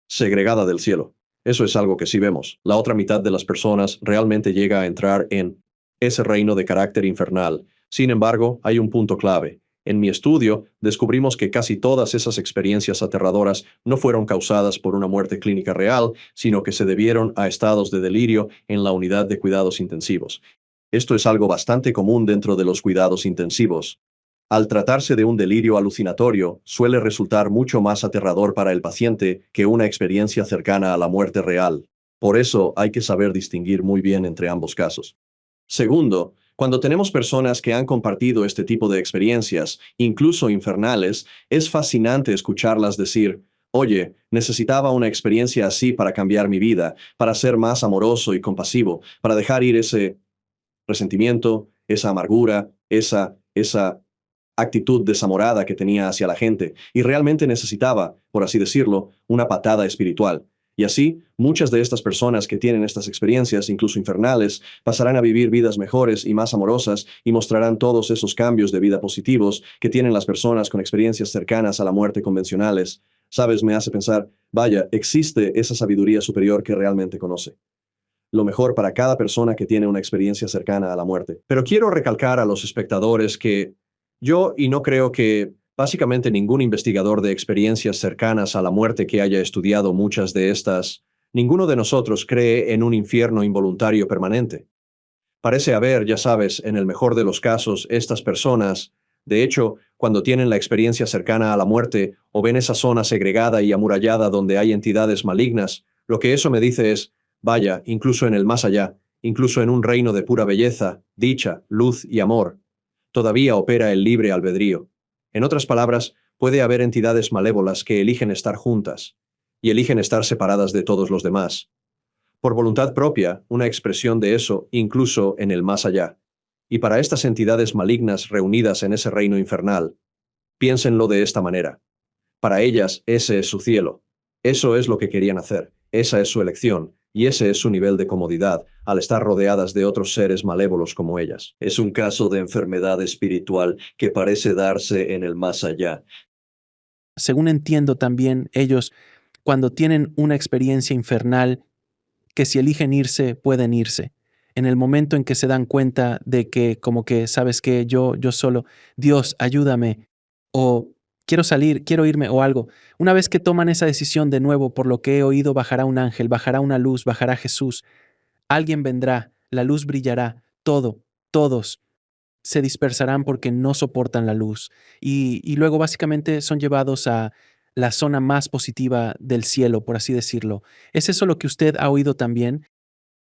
segregada del cielo. Eso es algo que sí vemos. La otra mitad de las personas realmente llega a entrar en ese reino de carácter infernal. Sin embargo, hay un punto clave. En mi estudio, descubrimos que casi todas esas experiencias aterradoras no fueron causadas por una muerte clínica real, sino que se debieron a estados de delirio en la unidad de cuidados intensivos. Esto es algo bastante común dentro de los cuidados intensivos. Al tratarse de un delirio alucinatorio, suele resultar mucho más aterrador para el paciente que una experiencia cercana a la muerte real. Por eso hay que saber distinguir muy bien entre ambos casos. Segundo, cuando tenemos personas que han compartido este tipo de experiencias, incluso infernales, es fascinante escucharlas decir: oye, necesitaba una experiencia así para cambiar mi vida, para ser más amoroso y compasivo, para dejar ir ese resentimiento, esa amargura, esa actitud desamorada que tenía hacia la gente, y realmente necesitaba, por así decirlo, una patada espiritual. Y así, muchas de estas personas que tienen estas experiencias, incluso infernales, pasarán a vivir vidas mejores y más amorosas y mostrarán todos esos cambios de vida positivos que tienen las personas con experiencias cercanas a la muerte convencionales. Sabes, me hace pensar, vaya, existe esa sabiduría superior que realmente conoce lo mejor para cada persona que tiene una experiencia cercana a la muerte. Pero quiero recalcar a los espectadores que yo, y no creo que básicamente ningún investigador de experiencias cercanas a la muerte que haya estudiado muchas de estas, ninguno de nosotros cree en un infierno involuntario permanente. Parece haber, ya sabes, en el mejor de los casos, estas personas, de hecho, cuando tienen la experiencia cercana a la muerte o ven esa zona segregada y amurallada donde hay entidades malignas, lo que eso me dice es: vaya, incluso en el más allá, incluso en un reino de pura belleza, dicha, luz y amor, todavía opera el libre albedrío. En otras palabras, puede haber entidades malévolas que eligen estar juntas y eligen estar separadas de todos los demás por voluntad propia, una expresión de eso incluso en el más allá. Y para estas entidades malignas reunidas en ese reino infernal, piénsenlo de esta manera. Para ellas, ese es su cielo. Eso es lo que querían hacer, esa es su elección, y ese es su nivel de comodidad al estar rodeadas de otros seres malévolos como ellas. Es un caso de enfermedad espiritual que parece darse en el más allá. Según entiendo también, ellos, cuando tienen una experiencia infernal, que si eligen irse, pueden irse. En el momento en que se dan cuenta de que, como que, ¿sabes qué? Yo solo, Dios, ayúdame, o quiero salir, quiero irme, o algo. Una vez que toman esa decisión de nuevo, por lo que he oído, bajará un ángel, bajará una luz, bajará Jesús. Alguien vendrá, la luz brillará, todos se dispersarán porque no soportan la luz. Y luego básicamente son llevados a la zona más positiva del cielo, por así decirlo. ¿Es eso lo que usted ha oído también?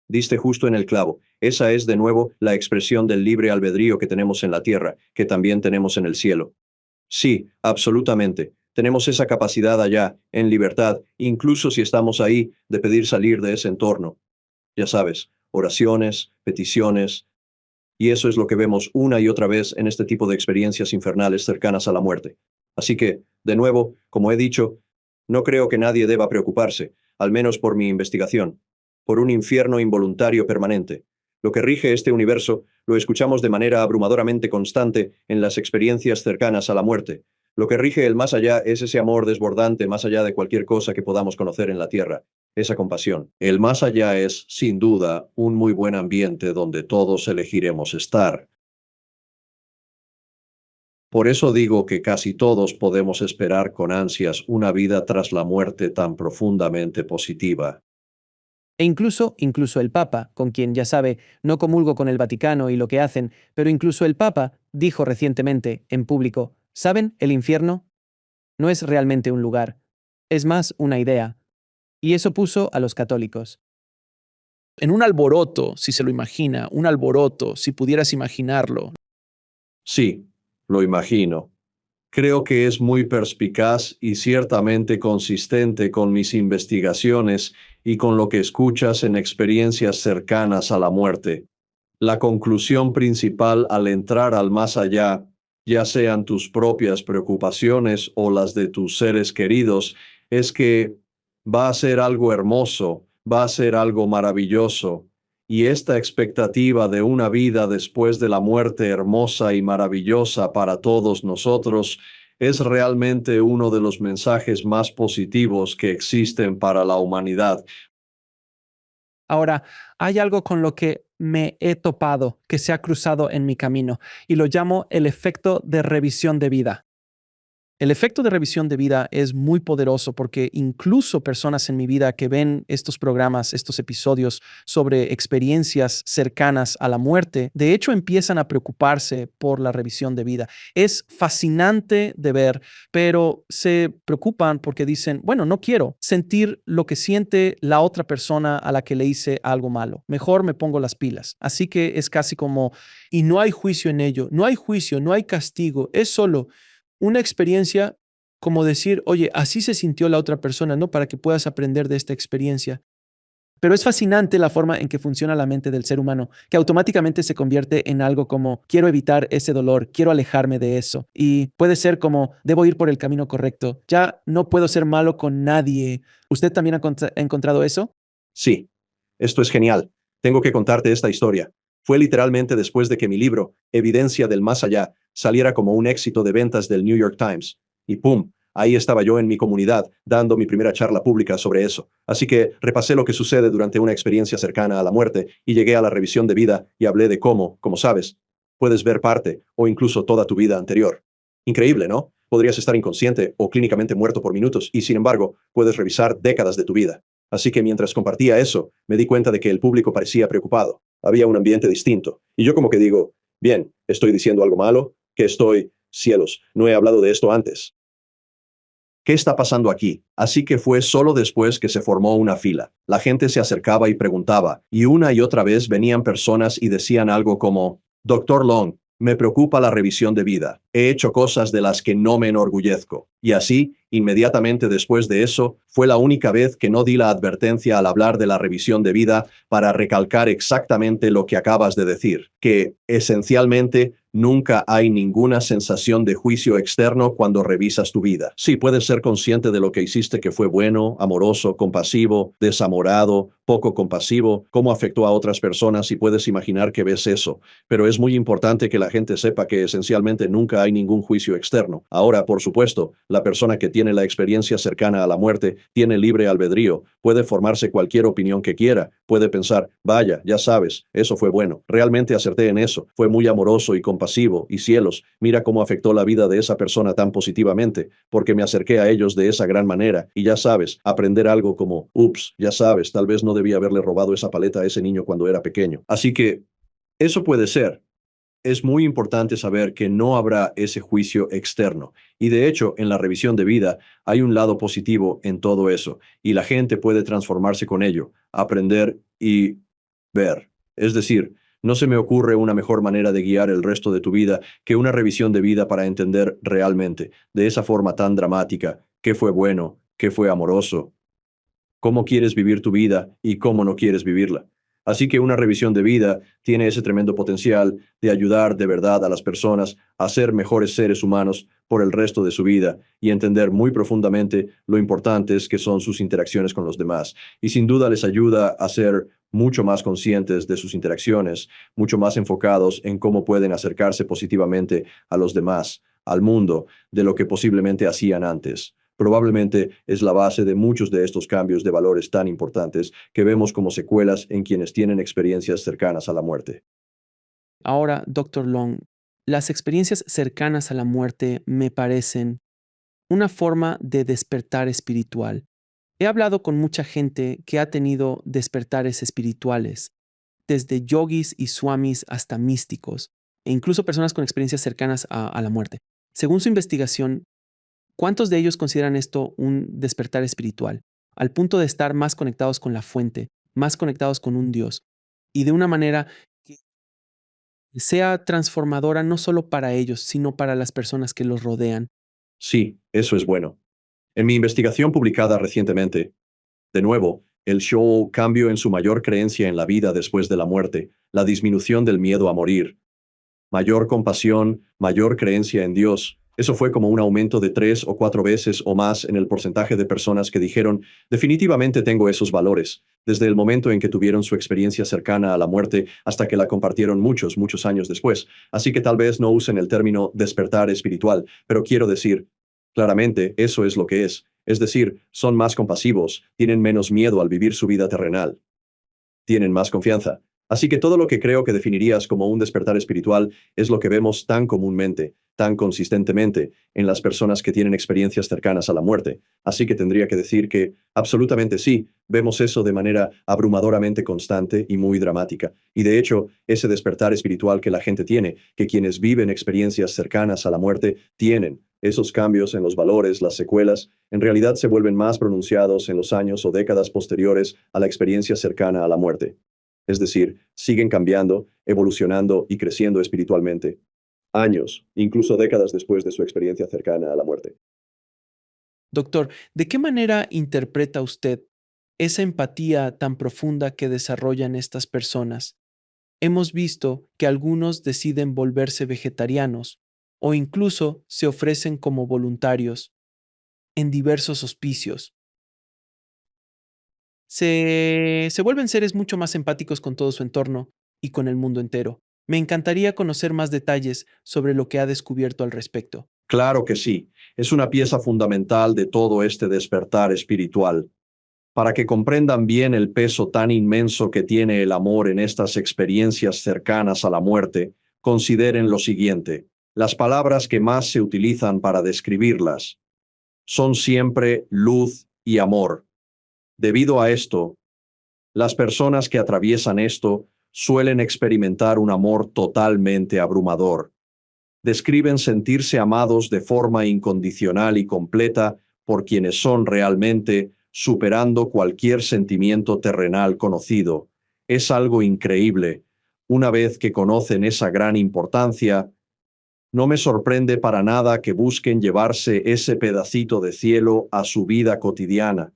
Diste justo en el clavo. Esa es, de nuevo, la expresión del libre albedrío que tenemos en la tierra, que también tenemos en el cielo. Sí, absolutamente. Tenemos esa capacidad allá, en libertad, incluso si estamos ahí, de pedir salir de ese entorno. Ya sabes, oraciones, peticiones, y eso es lo que vemos una y otra vez en este tipo de experiencias infernales cercanas a la muerte. Así que, de nuevo, como he dicho, no creo que nadie deba preocuparse, al menos por mi investigación, por un infierno involuntario permanente. Lo que rige este universo lo escuchamos de manera abrumadoramente constante en las experiencias cercanas a la muerte. Lo que rige el más allá es ese amor desbordante más allá de cualquier cosa que podamos conocer en la tierra, esa compasión. El más allá es, sin duda, un muy buen ambiente donde todos elegiremos estar. Por eso digo que casi todos podemos esperar con ansias una vida tras la muerte tan profundamente positiva. E incluso el Papa, con quien ya sabe, no comulgo con el Vaticano y lo que hacen, pero incluso el Papa dijo recientemente en público: ¿saben? El infierno no es realmente un lugar, es más una idea. Y eso puso a los católicos En un alboroto, si se lo imagina, un alboroto, si pudieras imaginarlo. Sí, lo imagino. Creo que es muy perspicaz y ciertamente consistente con mis investigaciones y con lo que escuchas en experiencias cercanas a la muerte. La conclusión principal al entrar al más allá, ya sean tus propias preocupaciones o las de tus seres queridos, es que va a ser algo hermoso, va a ser algo maravilloso, y esta expectativa de una vida después de la muerte hermosa y maravillosa para todos nosotros es realmente uno de los mensajes más positivos que existen para la humanidad. Ahora, hay algo con lo que me he topado que se ha cruzado en mi camino y lo llamo el efecto de revisión de vida. El efecto de revisión de vida es muy poderoso porque incluso personas en mi vida que ven estos programas, estos episodios sobre experiencias cercanas a la muerte, de hecho empiezan a preocuparse por la revisión de vida. Es fascinante de ver, pero se preocupan porque dicen, bueno, no quiero sentir lo que siente la otra persona a la que le hice algo malo. Mejor me pongo las pilas. Así que es casi como, y no hay juicio en ello, no hay juicio, no hay castigo, es solo una experiencia como decir, oye, así se sintió la otra persona, ¿no? Para que puedas aprender de esta experiencia. Pero es fascinante la forma en que funciona la mente del ser humano, que automáticamente se convierte en algo como, quiero evitar ese dolor, quiero alejarme de eso. Y puede ser como, debo ir por el camino correcto, ya no puedo ser malo con nadie. ¿Usted también ha encontrado eso? Sí, esto es genial. Tengo que contarte esta historia. Fue literalmente después de que mi libro, Evidencia del Más Allá, saliera como un éxito de ventas del New York Times. Y ¡pum! Ahí estaba yo en mi comunidad, dando mi primera charla pública sobre eso. Así que repasé lo que sucede durante una experiencia cercana a la muerte y llegué a la revisión de vida y hablé de cómo, como sabes, puedes ver parte o incluso toda tu vida anterior. Increíble, ¿no? Podrías estar inconsciente o clínicamente muerto por minutos y, sin embargo, puedes revisar décadas de tu vida. Así que mientras compartía eso, me di cuenta de que el público parecía preocupado. Había un ambiente distinto. Y yo como que digo, bien, ¿estoy diciendo algo malo? ¿Qué estoy? Cielos, no he hablado de esto antes. ¿Qué está pasando aquí? Así que fue solo después que se formó una fila. La gente se acercaba y preguntaba, y una y otra vez venían personas y decían algo como, Doctor Long, me preocupa la revisión de vida. He hecho cosas de las que no me enorgullezco. Y así, inmediatamente después de eso, fue la única vez que no di la advertencia al hablar de la revisión de vida para recalcar exactamente lo que acabas de decir, que, esencialmente, nunca hay ninguna sensación de juicio externo cuando revisas tu vida. Sí, puedes ser consciente de lo que hiciste que fue bueno, amoroso, compasivo, desamorado, poco compasivo, cómo afectó a otras personas y puedes imaginar que ves eso. Pero es muy importante que la gente sepa que esencialmente nunca hay ningún juicio externo. Ahora, por supuesto, la persona que tiene la experiencia cercana a la muerte tiene libre albedrío, puede formarse cualquier opinión que quiera, puede pensar, vaya, ya sabes, eso fue bueno, realmente acerté en eso, fue muy amoroso y compasivo, y cielos, mira cómo afectó la vida de esa persona tan positivamente, porque me acerqué a ellos de esa gran manera, y ya sabes, aprender algo como, ups, ya sabes, tal vez no debía haberle robado esa paleta a ese niño cuando era pequeño. Así que, eso puede ser. Es muy importante saber que no habrá ese juicio externo. Y de hecho, en la revisión de vida hay un lado positivo en todo eso, y la gente puede transformarse con ello, aprender y ver. Es decir, no se me ocurre una mejor manera de guiar el resto de tu vida que una revisión de vida para entender realmente, de esa forma tan dramática, qué fue bueno, qué fue amoroso, cómo quieres vivir tu vida y cómo no quieres vivirla. Así que una revisión de vida tiene ese tremendo potencial de ayudar de verdad a las personas a ser mejores seres humanos por el resto de su vida y entender muy profundamente lo importantes que son sus interacciones con los demás. Y sin duda les ayuda a ser mucho más conscientes de sus interacciones, mucho más enfocados en cómo pueden acercarse positivamente a los demás, al mundo, de lo que posiblemente hacían antes. Probablemente es la base de muchos de estos cambios de valores tan importantes que vemos como secuelas en quienes tienen experiencias cercanas a la muerte. Ahora, Doctor Long, las experiencias cercanas a la muerte me parecen una forma de despertar espiritual. He hablado con mucha gente que ha tenido despertares espirituales, desde yogis y swamis hasta místicos, e incluso personas con experiencias cercanas a la muerte. Según su investigación, ¿cuántos de ellos consideran esto un despertar espiritual, al punto de estar más conectados con la fuente, más conectados con un Dios, y de una manera que sea transformadora no solo para ellos, sino para las personas que los rodean? Sí, eso es bueno. En mi investigación publicada recientemente, de nuevo, el show cambio en su mayor creencia en la vida después de la muerte, la disminución del miedo a morir, mayor compasión, mayor creencia en Dios. Eso fue como un aumento de 3 o 4 veces o más en el porcentaje de personas que dijeron, definitivamente tengo esos valores, desde el momento en que tuvieron su experiencia cercana a la muerte hasta que la compartieron muchos, muchos años después. Así que tal vez no usen el término despertar espiritual, pero quiero decir, claramente eso es lo que es. Es decir, son más compasivos, tienen menos miedo al vivir su vida terrenal, tienen más confianza. Así que todo lo que creo que definirías como un despertar espiritual es lo que vemos tan comúnmente, tan consistentemente, en las personas que tienen experiencias cercanas a la muerte. Así que tendría que decir que absolutamente sí, vemos eso de manera abrumadoramente constante y muy dramática. Y de hecho, ese despertar espiritual que la gente tiene, que quienes viven experiencias cercanas a la muerte tienen, esos cambios en los valores, las secuelas, en realidad se vuelven más pronunciados en los años o décadas posteriores a la experiencia cercana a la muerte. Es decir, siguen cambiando, evolucionando y creciendo espiritualmente. Años, incluso décadas después de su experiencia cercana a la muerte. Doctor, ¿de qué manera interpreta usted esa empatía tan profunda que desarrollan estas personas? Hemos visto que algunos deciden volverse vegetarianos o incluso se ofrecen como voluntarios en diversos hospicios. Se vuelven seres mucho más empáticos con todo su entorno y con el mundo entero. Me encantaría conocer más detalles sobre lo que ha descubierto al respecto. Claro que sí, es una pieza fundamental de todo este despertar espiritual. Para que comprendan bien el peso tan inmenso que tiene el amor en estas experiencias cercanas a la muerte, consideren lo siguiente. Las palabras que más se utilizan para describirlas son siempre luz y amor. Debido a esto, las personas que atraviesan esto suelen experimentar un amor totalmente abrumador. Describen sentirse amados de forma incondicional y completa por quienes son realmente, superando cualquier sentimiento terrenal conocido. Es algo increíble. Una vez que conocen esa gran importancia, no me sorprende para nada que busquen llevarse ese pedacito de cielo a su vida cotidiana.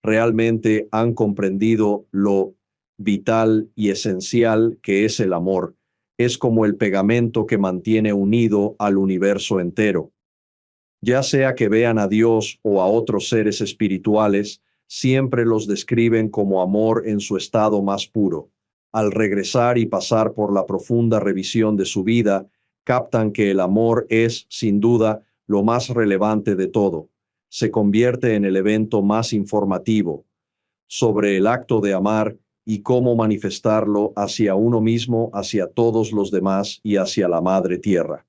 Realmente han comprendido lo vital y esencial que es el amor. Es como el pegamento que mantiene unido al universo entero. Ya sea que vean a Dios o a otros seres espirituales, siempre los describen como amor en su estado más puro. Al regresar y pasar por la profunda revisión de su vida, captan que el amor es, sin duda, lo más relevante de todo. Se convierte en el evento más informativo sobre el acto de amar y cómo manifestarlo hacia uno mismo, hacia todos los demás y hacia la Madre Tierra.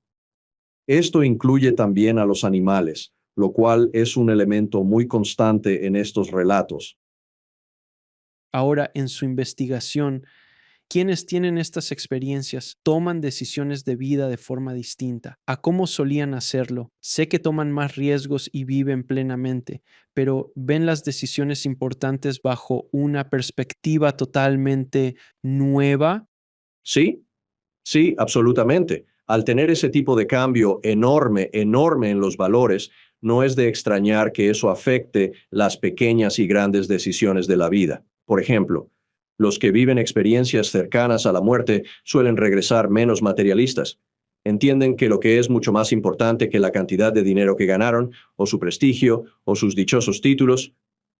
Esto incluye también a los animales, lo cual es un elemento muy constante en estos relatos. Ahora, en su investigación, quienes tienen estas experiencias toman decisiones de vida de forma distinta a cómo solían hacerlo. Sé que toman más riesgos y viven plenamente, pero ven las decisiones importantes bajo una perspectiva totalmente nueva. Sí, sí, absolutamente. Al tener ese tipo de cambio enorme, enorme en los valores, no es de extrañar que eso afecte las pequeñas y grandes decisiones de la vida. Por ejemplo, los que viven experiencias cercanas a la muerte suelen regresar menos materialistas. Entienden que lo que es mucho más importante que la cantidad de dinero que ganaron, o su prestigio, o sus dichosos títulos,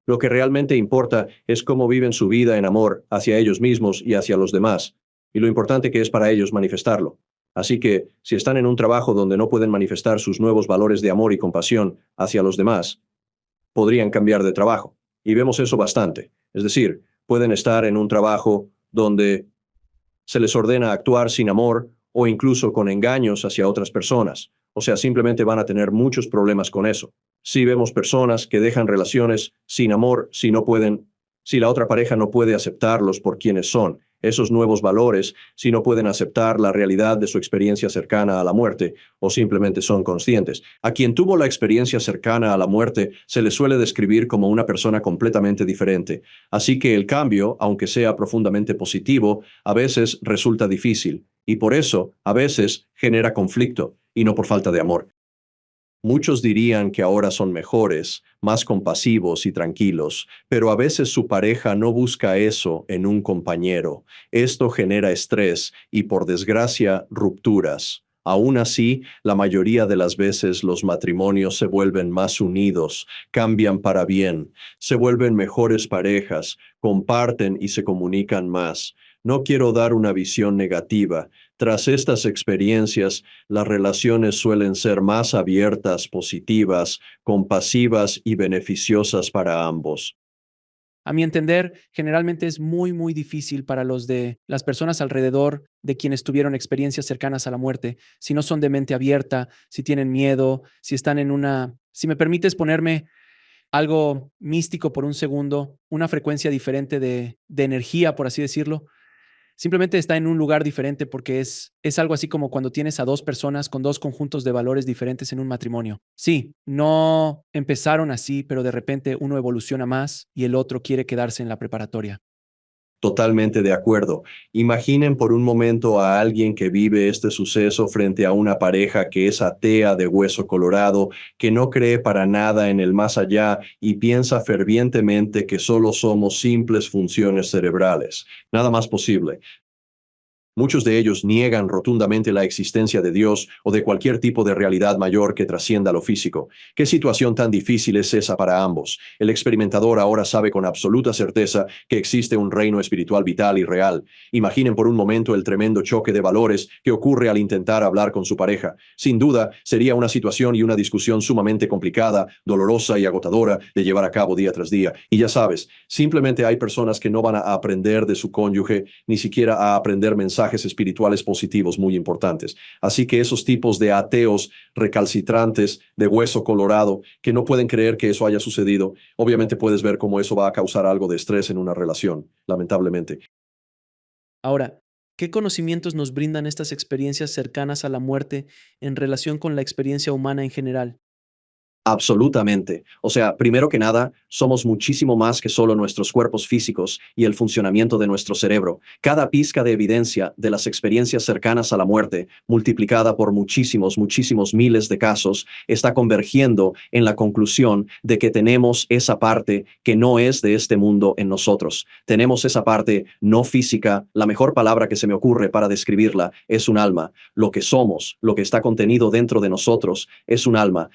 lo que realmente importa es cómo viven su vida en amor hacia ellos mismos y hacia los demás, y lo importante que es para ellos manifestarlo. Así que, si están en un trabajo donde no pueden manifestar sus nuevos valores de amor y compasión hacia los demás, podrían cambiar de trabajo. Y vemos eso bastante. Es decir, pueden estar en un trabajo donde se les ordena actuar sin amor o incluso con engaños hacia otras personas. O sea, simplemente van a tener muchos problemas con eso. Si vemos personas que dejan relaciones sin amor, si la otra pareja no puede aceptarlos por quienes son, esos nuevos valores, si no pueden aceptar la realidad de su experiencia cercana a la muerte, o simplemente son conscientes. A quien tuvo la experiencia cercana a la muerte se le suele describir como una persona completamente diferente. Así que el cambio, aunque sea profundamente positivo, a veces resulta difícil, y por eso, a veces, genera conflicto, y no por falta de amor. Muchos dirían que ahora son mejores, más compasivos y tranquilos, pero a veces su pareja no busca eso en un compañero. Esto genera estrés y, por desgracia, rupturas. Aún así, la mayoría de las veces los matrimonios se vuelven más unidos, cambian para bien, se vuelven mejores parejas, comparten y se comunican más. No quiero dar una visión negativa. Tras estas experiencias, las relaciones suelen ser más abiertas, positivas, compasivas y beneficiosas para ambos. A mi entender, generalmente es muy difícil para las personas alrededor de quienes tuvieron experiencias cercanas a la muerte, si no son de mente abierta, si tienen miedo, si están si me permites ponerme algo místico por un segundo, una frecuencia diferente de energía, por así decirlo. Simplemente está en un lugar diferente porque es algo así como cuando tienes a dos personas con dos conjuntos de valores diferentes en un matrimonio. Sí, no empezaron así, pero de repente uno evoluciona más y el otro quiere quedarse en la preparatoria. Totalmente de acuerdo. Imaginen por un momento a alguien que vive este suceso frente a una pareja que es atea de hueso colorado, que no cree para nada en el más allá y piensa fervientemente que solo somos simples funciones cerebrales. Nada más posible. Muchos de ellos niegan rotundamente la existencia de Dios o de cualquier tipo de realidad mayor que trascienda lo físico. ¿Qué situación tan difícil es esa para ambos? El experimentador ahora sabe con absoluta certeza que existe un reino espiritual vital y real. Imaginen por un momento el tremendo choque de valores que ocurre al intentar hablar con su pareja. Sin duda, sería una situación y una discusión sumamente complicada, dolorosa y agotadora de llevar a cabo día tras día. Y ya sabes, simplemente hay personas que no van a aprender de su cónyuge, ni siquiera a aprender mensajes espirituales positivos muy importantes. Así que esos tipos de ateos recalcitrantes, de hueso colorado, que no pueden creer que eso haya sucedido, obviamente puedes ver cómo eso va a causar algo de estrés en una relación, lamentablemente. Ahora, ¿qué conocimientos nos brindan estas experiencias cercanas a la muerte en relación con la experiencia humana en general? Absolutamente. O sea, primero que nada, somos muchísimo más que solo nuestros cuerpos físicos y el funcionamiento de nuestro cerebro. Cada pizca de evidencia de las experiencias cercanas a la muerte, multiplicada por muchísimos miles de casos, está convergiendo en la conclusión de que tenemos esa parte que no es de este mundo en nosotros. Tenemos esa parte no física. La mejor palabra que se me ocurre para describirla es un alma. Lo que somos, lo que está contenido dentro de nosotros, es un alma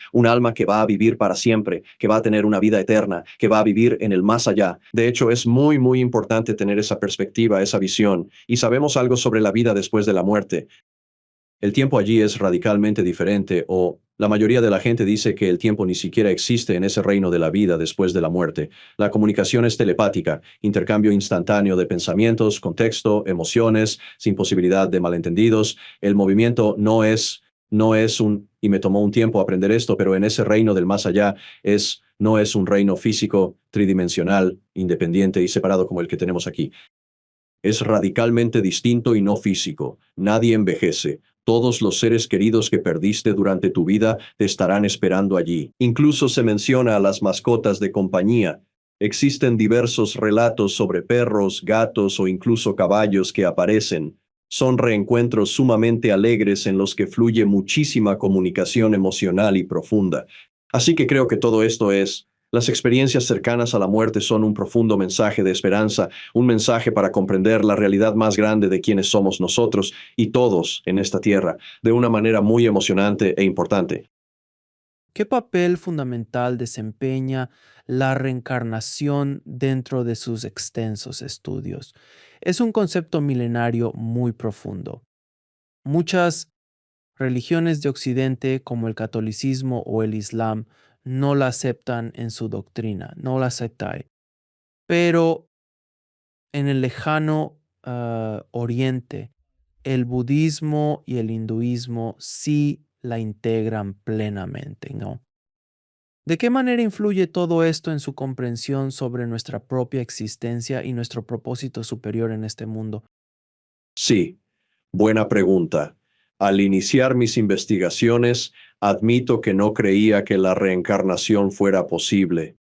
que va a vivir para siempre, que va a tener una vida eterna, que va a vivir en el más allá. De hecho, es muy importante tener esa perspectiva, esa visión, y sabemos algo sobre la vida después de la muerte. El tiempo allí es radicalmente diferente, o la mayoría de la gente dice que el tiempo ni siquiera existe en ese reino de la vida después de la muerte. La comunicación es telepática, intercambio instantáneo de pensamientos, contexto, emociones, sin posibilidad de malentendidos. El movimiento y me tomó un tiempo aprender esto, pero en ese reino del más allá no es un reino físico, tridimensional, independiente y separado como el que tenemos aquí. Es radicalmente distinto y no físico. Nadie envejece. Todos los seres queridos que perdiste durante tu vida te estarán esperando allí. Incluso se menciona a las mascotas de compañía. Existen diversos relatos sobre perros, gatos o incluso caballos que aparecen. Son reencuentros sumamente alegres en los que fluye muchísima comunicación emocional y profunda. Así que creo que todo esto las experiencias cercanas a la muerte son un profundo mensaje de esperanza, un mensaje para comprender la realidad más grande de quienes somos nosotros y todos en esta tierra, de una manera muy emocionante e importante. ¿Qué papel fundamental desempeña la reencarnación dentro de sus extensos estudios? Es un concepto milenario muy profundo. Muchas religiones de Occidente, como el catolicismo o el islam, no la aceptan en su doctrina, no la aceptan. Pero en el lejano Oriente, el budismo y el hinduismo sí la integran plenamente, ¿no? ¿De qué manera influye todo esto en su comprensión sobre nuestra propia existencia y nuestro propósito superior en este mundo? Sí, buena pregunta. Al iniciar mis investigaciones, admito que no creía que la reencarnación fuera posible,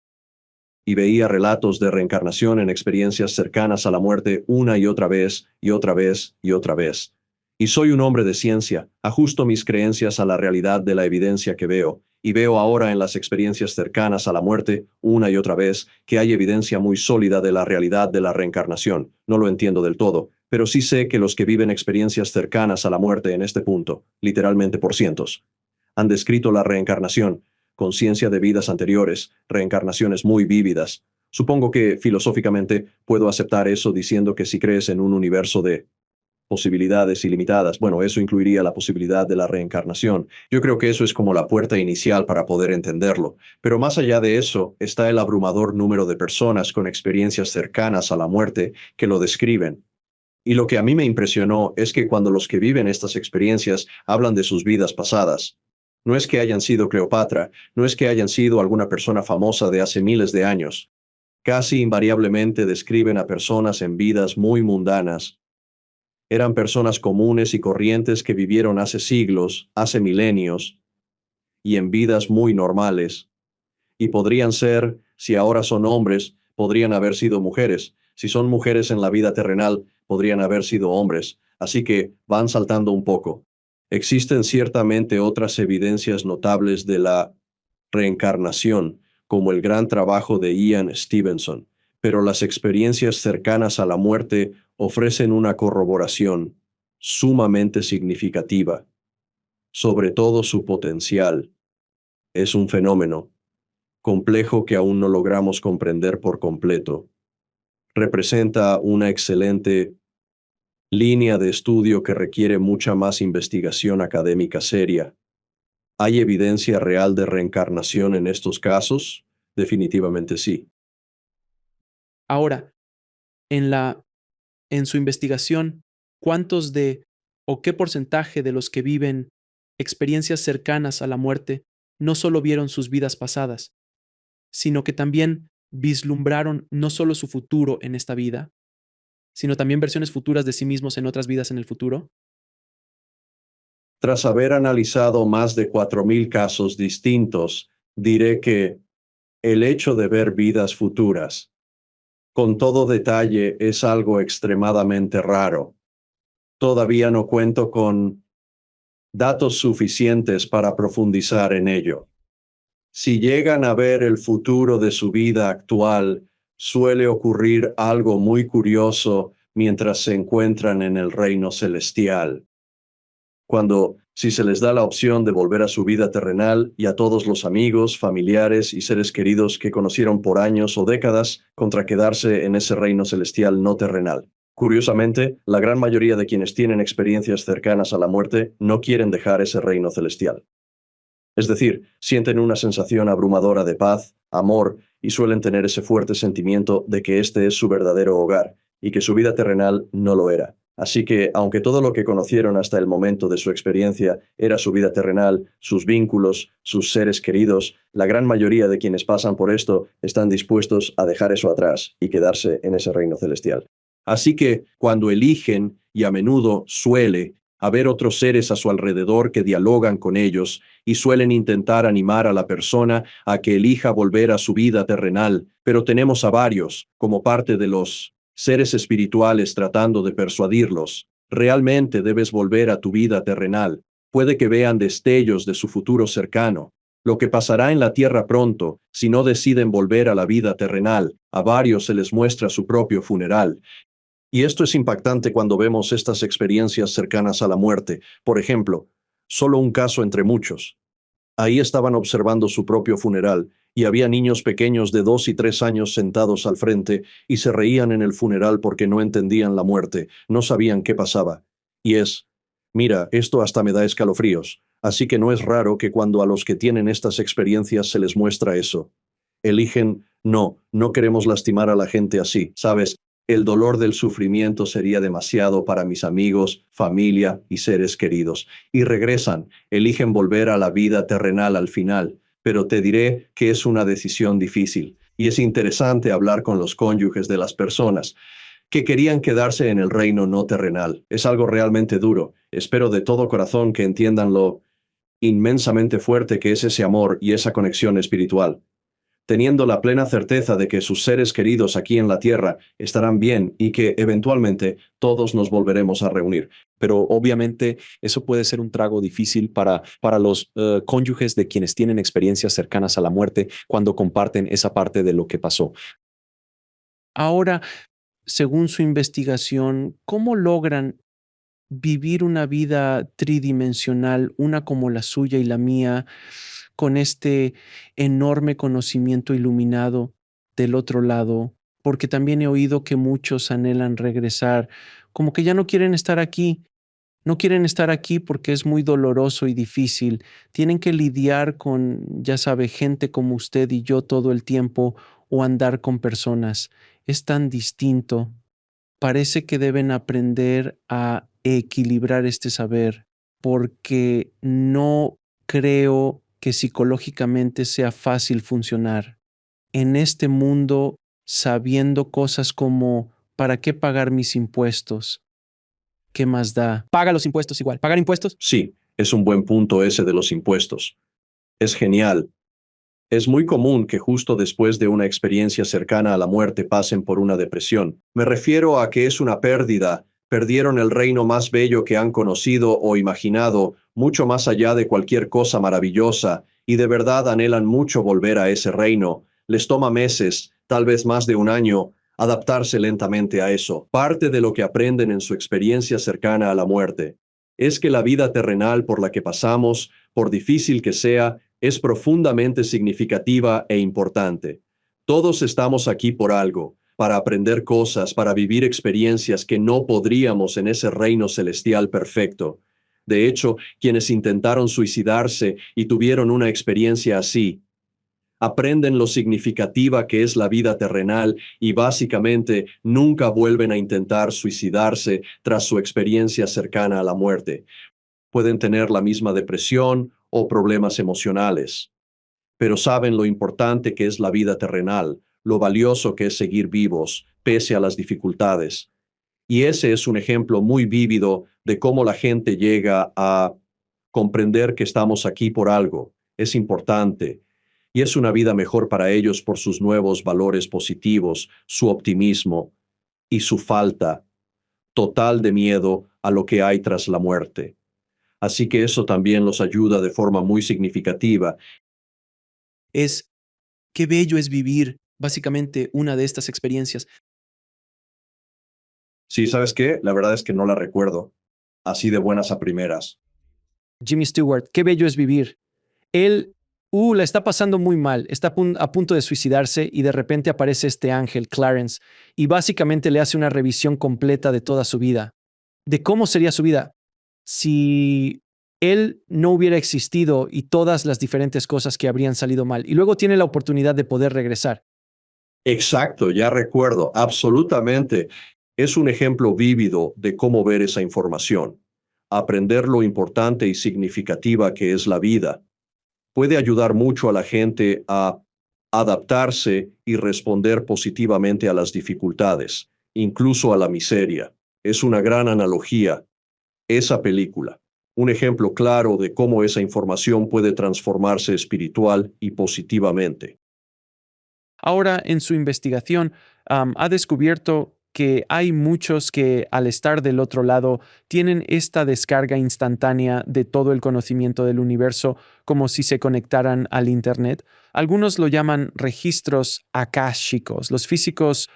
y veía relatos de reencarnación en experiencias cercanas a la muerte una y otra vez, y otra vez, y otra vez. Y soy un hombre de ciencia, ajusto mis creencias a la realidad de la evidencia que veo, y veo ahora en las experiencias cercanas a la muerte, una y otra vez, que hay evidencia muy sólida de la realidad de la reencarnación. No lo entiendo del todo, pero sí sé que los que viven experiencias cercanas a la muerte en este punto, literalmente por cientos, han descrito la reencarnación, conciencia de vidas anteriores, reencarnaciones muy vívidas. Supongo que filosóficamente puedo aceptar eso diciendo que si crees en un universo de posibilidades ilimitadas. Bueno, eso incluiría la posibilidad de la reencarnación. Yo creo que eso es como la puerta inicial para poder entenderlo. Pero más allá de eso, está el abrumador número de personas con experiencias cercanas a la muerte que lo describen. Y lo que a mí me impresionó es que cuando los que viven estas experiencias hablan de sus vidas pasadas, no es que hayan sido Cleopatra, no es que hayan sido alguna persona famosa de hace miles de años. Casi invariablemente describen a personas en vidas muy mundanas. Eran personas comunes y corrientes que vivieron hace siglos, hace milenios, y en vidas muy normales. Y podrían ser, si ahora son hombres, podrían haber sido mujeres. Si son mujeres en la vida terrenal, podrían haber sido hombres. Así que van saltando un poco. Existen ciertamente otras evidencias notables de la reencarnación, como el gran trabajo de Ian Stevenson, pero las experiencias cercanas a la muerte ofrecen una corroboración sumamente significativa, sobre todo su potencial. Es un fenómeno complejo que aún no logramos comprender por completo. Representa una excelente línea de estudio que requiere mucha más investigación académica seria. ¿Hay evidencia real de reencarnación en estos casos? Definitivamente sí. Ahora, en su investigación, ¿cuántos de o qué porcentaje de los que viven experiencias cercanas a la muerte no solo vieron sus vidas pasadas, sino que también vislumbraron no solo su futuro en esta vida, sino también versiones futuras de sí mismos en otras vidas en el futuro? Tras haber analizado más de 4.000 casos distintos, diré que el hecho de ver vidas futuras con todo detalle es algo extremadamente raro. Todavía no cuento con datos suficientes para profundizar en ello. Si llegan a ver el futuro de su vida actual, suele ocurrir algo muy curioso mientras se encuentran en el reino celestial. Si se les da la opción de volver a su vida terrenal y a todos los amigos, familiares y seres queridos que conocieron por años o décadas contra quedarse en ese reino celestial no terrenal. Curiosamente, la gran mayoría de quienes tienen experiencias cercanas a la muerte no quieren dejar ese reino celestial. Es decir, sienten una sensación abrumadora de paz, amor, y suelen tener ese fuerte sentimiento de que este es su verdadero hogar, y que su vida terrenal no lo era. Así que, aunque todo lo que conocieron hasta el momento de su experiencia era su vida terrenal, sus vínculos, sus seres queridos, la gran mayoría de quienes pasan por esto están dispuestos a dejar eso atrás y quedarse en ese reino celestial. Así que, cuando eligen, y a menudo suele, haber otros seres a su alrededor que dialogan con ellos y suelen intentar animar a la persona a que elija volver a su vida terrenal, pero tenemos a varios, como parte de los seres espirituales tratando de persuadirlos. Realmente debes volver a tu vida terrenal. Puede que vean destellos de su futuro cercano. Lo que pasará en la tierra pronto, si no deciden volver a la vida terrenal, a varios se les muestra su propio funeral. Y esto es impactante cuando vemos estas experiencias cercanas a la muerte. Por ejemplo, solo un caso entre muchos. Ahí estaban observando su propio funeral, y había niños pequeños de 2 y 3 años sentados al frente y se reían en el funeral porque no entendían la muerte, no sabían qué pasaba. Mira, esto hasta me da escalofríos, así que no es raro que cuando a los que tienen estas experiencias se les muestra eso. Eligen, no, no queremos lastimar a la gente así, ¿sabes? El dolor del sufrimiento sería demasiado para mis amigos, familia y seres queridos. Y regresan, eligen volver a la vida terrenal al final, pero te diré que es una decisión difícil. Y es interesante hablar con los cónyuges de las personas que querían quedarse en el reino no terrenal. Es algo realmente duro. Espero de todo corazón que entiendan lo inmensamente fuerte que es ese amor y esa conexión espiritual, teniendo la plena certeza de que sus seres queridos aquí en la tierra estarán bien y que eventualmente todos nos volveremos a reunir. Pero obviamente eso puede ser un trago difícil para los cónyuges de quienes tienen experiencias cercanas a la muerte cuando comparten esa parte de lo que pasó. Ahora, según su investigación, ¿cómo logran vivir una vida tridimensional, una como la suya y la mía, con este enorme conocimiento iluminado del otro lado, porque también he oído que muchos anhelan regresar, como que ya no quieren estar aquí. No quieren estar aquí porque es muy doloroso y difícil. Tienen que lidiar con, ya sabe, gente como usted y yo todo el tiempo o andar con personas. Es tan distinto. Parece que deben aprender a equilibrar este saber porque no creo que psicológicamente sea fácil funcionar en este mundo sabiendo cosas como ¿para qué pagar mis impuestos? ¿Qué más da? Paga los impuestos igual. ¿Pagar impuestos? Sí, es un buen punto ese de los impuestos. Es genial. Es muy común que justo después de una experiencia cercana a la muerte pasen por una depresión. Me refiero a que es una pérdida. Perdieron el reino más bello que han conocido o imaginado, mucho más allá de cualquier cosa maravillosa, y de verdad anhelan mucho volver a ese reino. Les toma meses, tal vez más de un año, adaptarse lentamente a eso. Parte de lo que aprenden en su experiencia cercana a la muerte es que la vida terrenal por la que pasamos, por difícil que sea, es profundamente significativa e importante. Todos estamos aquí por algo, para aprender cosas, para vivir experiencias que no podríamos en ese reino celestial perfecto. De hecho, quienes intentaron suicidarse y tuvieron una experiencia así, aprenden lo significativa que es la vida terrenal y básicamente nunca vuelven a intentar suicidarse tras su experiencia cercana a la muerte. Pueden tener la misma depresión o problemas emocionales, pero saben lo importante que es la vida terrenal, lo valioso que es seguir vivos, pese a las dificultades. Y ese es un ejemplo muy vívido de cómo la gente llega a comprender que estamos aquí por algo, es importante, y es una vida mejor para ellos por sus nuevos valores positivos, su optimismo y su falta total de miedo a lo que hay tras la muerte. Así que eso también los ayuda de forma muy significativa. Es qué bello es vivir básicamente una de estas experiencias. Sí, ¿sabes qué? La verdad es que no la recuerdo, así de buenas a primeras. Jimmy Stewart, qué bello es vivir. Él, la está pasando muy mal, está a punto de suicidarse y de repente aparece este ángel, Clarence, y básicamente le hace una revisión completa de toda su vida, de cómo sería su vida si él no hubiera existido y todas las diferentes cosas que habrían salido mal. Y luego tiene la oportunidad de poder regresar. Exacto, ya recuerdo, absolutamente. Es un ejemplo vívido de cómo ver esa información. Aprender lo importante y significativa que es la vida puede ayudar mucho a la gente a adaptarse y responder positivamente a las dificultades, incluso a la miseria. Es una gran analogía, esa película. Un ejemplo claro de cómo esa información puede transformarse espiritual y positivamente. Ahora, en su investigación, ha descubierto que hay muchos que al estar del otro lado tienen esta descarga instantánea de todo el conocimiento del universo como si se conectaran al Internet. Algunos lo llaman registros akáshicos. Los físicos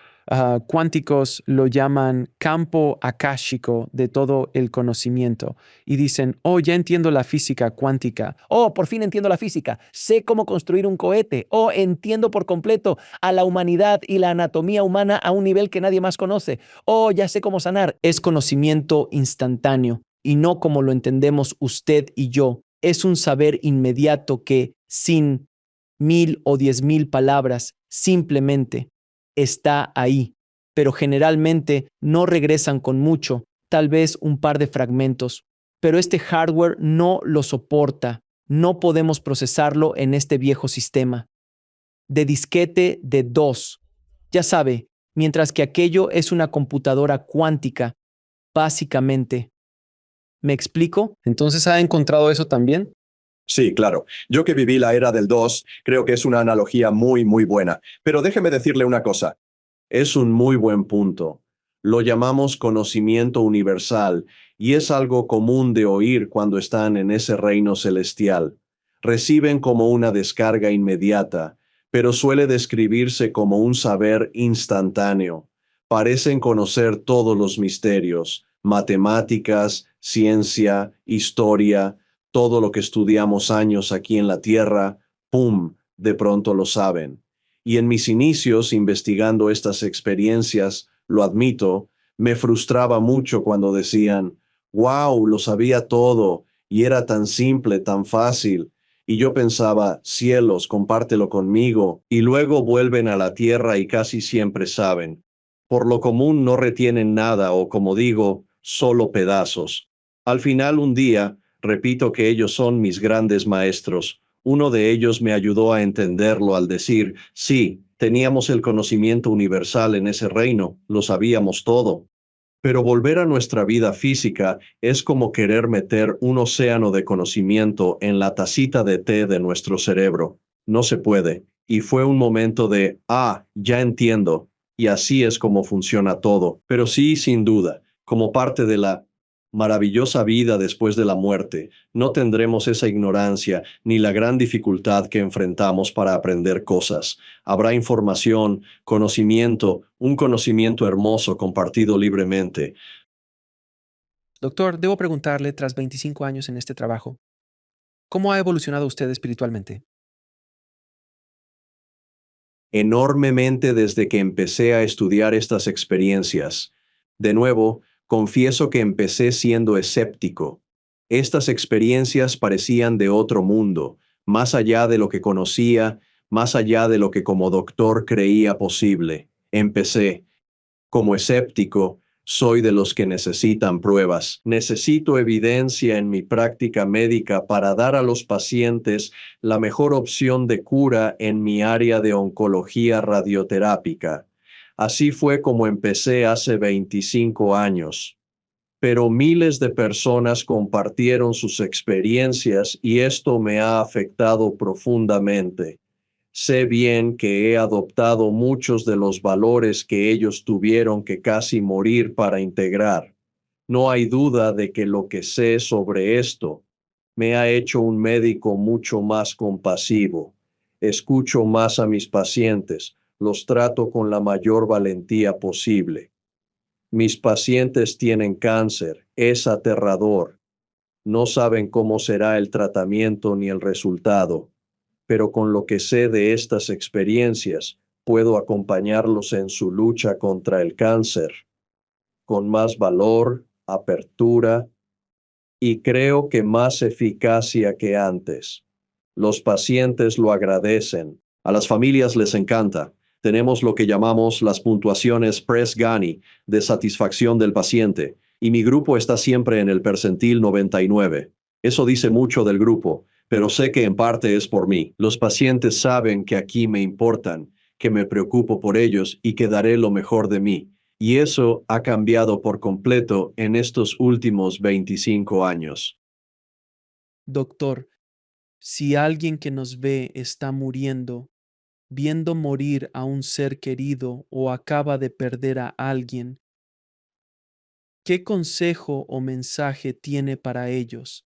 cuánticos lo llaman campo akáshico de todo el conocimiento y dicen, oh, ya entiendo la física cuántica. Oh, por fin entiendo la física. Sé cómo construir un cohete. Oh, entiendo por completo a la humanidad y la anatomía humana a un nivel que nadie más conoce. Oh, ya sé cómo sanar. Es conocimiento instantáneo y no como lo entendemos usted y yo. Es un saber inmediato que, sin 1000 o 10,000 palabras, simplemente está ahí, pero generalmente no regresan con mucho, tal vez un par de fragmentos, pero este hardware no lo soporta, no podemos procesarlo en este viejo sistema. De disquete de 2, ya sabe, mientras que aquello es una computadora cuántica, básicamente. ¿Me explico? Entonces, ¿ha encontrado eso también? Sí, claro. Yo que viví la era del 2, creo que es una analogía muy, muy buena. Pero déjeme decirle una cosa. Es un muy buen punto. Lo llamamos conocimiento universal y es algo común de oír cuando están en ese reino celestial. Reciben como una descarga inmediata, pero suele describirse como un saber instantáneo. Parecen conocer todos los misterios, matemáticas, ciencia, historia, todo lo que estudiamos años aquí en la Tierra, ¡pum!, de pronto lo saben. Y en mis inicios investigando estas experiencias, lo admito, me frustraba mucho cuando decían, wow, lo sabía todo, y era tan simple, tan fácil. Y yo pensaba, cielos, compártelo conmigo, y luego vuelven a la tierra y casi siempre saben. Por lo común no retienen nada o, como digo, solo pedazos. Al final un día, repito que ellos son mis grandes maestros. Uno de ellos me ayudó a entenderlo al decir, sí, teníamos el conocimiento universal en ese reino, lo sabíamos todo. Pero volver a nuestra vida física es como querer meter un océano de conocimiento en la tacita de té de nuestro cerebro. No se puede. Y fue un momento de, ya entiendo. Y así es como funciona todo. Pero sí, sin duda, como parte de la maravillosa vida después de la muerte, no tendremos esa ignorancia ni la gran dificultad que enfrentamos para aprender cosas. Habrá información, conocimiento, un conocimiento hermoso compartido libremente. Doctor, debo preguntarle, tras 25 años en este trabajo, ¿cómo ha evolucionado usted espiritualmente? Enormemente desde que empecé a estudiar estas experiencias. De nuevo, confieso que empecé siendo escéptico. Estas experiencias parecían de otro mundo, más allá de lo que conocía, más allá de lo que como doctor creía posible. Empecé, como escéptico, soy de los que necesitan pruebas. Necesito evidencia en mi práctica médica para dar a los pacientes la mejor opción de cura en mi área de oncología radioterápica. Así fue como empecé hace 25 años. Pero miles de personas compartieron sus experiencias y esto me ha afectado profundamente. Sé bien que he adoptado muchos de los valores que ellos tuvieron que casi morir para integrar. No hay duda de que lo que sé sobre esto me ha hecho un médico mucho más compasivo. Escucho más a mis pacientes, los trato con la mayor valentía posible. Mis pacientes tienen cáncer, es aterrador. No saben cómo será el tratamiento ni el resultado, pero con lo que sé de estas experiencias, puedo acompañarlos en su lucha contra el cáncer, con más valor, apertura y creo que más eficacia que antes. Los pacientes lo agradecen, a las familias les encanta. Tenemos lo que llamamos las puntuaciones Press-Gani de satisfacción del paciente, y mi grupo está siempre en el percentil 99. Eso dice mucho del grupo, pero sé que en parte es por mí. Los pacientes saben que aquí me importan, que me preocupo por ellos y que daré lo mejor de mí. Y eso ha cambiado por completo en estos últimos 25 años. Doctor, si alguien que nos ve está muriendo, viendo morir a un ser querido o acaba de perder a alguien, ¿qué consejo o mensaje tiene para ellos?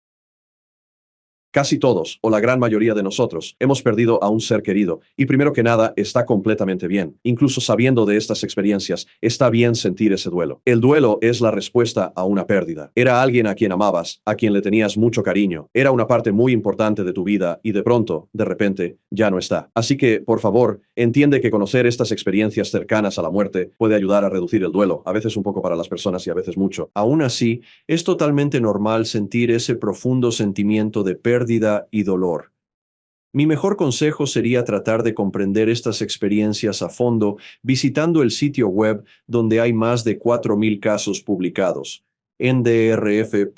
Casi todos, o la gran mayoría de nosotros, hemos perdido a un ser querido, y primero que nada, está completamente bien. Incluso sabiendo de estas experiencias, está bien sentir ese duelo. El duelo es la respuesta a una pérdida. Era alguien a quien amabas, a quien le tenías mucho cariño, era una parte muy importante de tu vida, y de pronto, de repente, ya no está. Así que, por favor, entiende que conocer estas experiencias cercanas a la muerte puede ayudar a reducir el duelo, a veces un poco para las personas y a veces mucho. Aún así, es totalmente normal sentir ese profundo sentimiento de pérdida y dolor. Mi mejor consejo sería tratar de comprender estas experiencias a fondo visitando el sitio web donde hay más de 4.000 casos publicados, ndrf.org,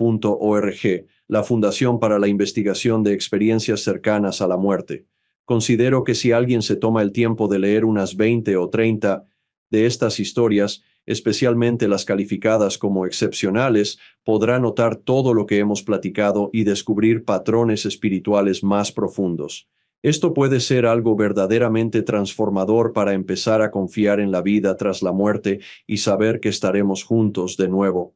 la Fundación para la Investigación de Experiencias Cercanas a la Muerte. Considero que si alguien se toma el tiempo de leer unas 20 o 30 de estas historias, especialmente las calificadas como excepcionales, podrá notar todo lo que hemos platicado y descubrir patrones espirituales más profundos. Esto puede ser algo verdaderamente transformador para empezar a confiar en la vida tras la muerte y saber que estaremos juntos de nuevo.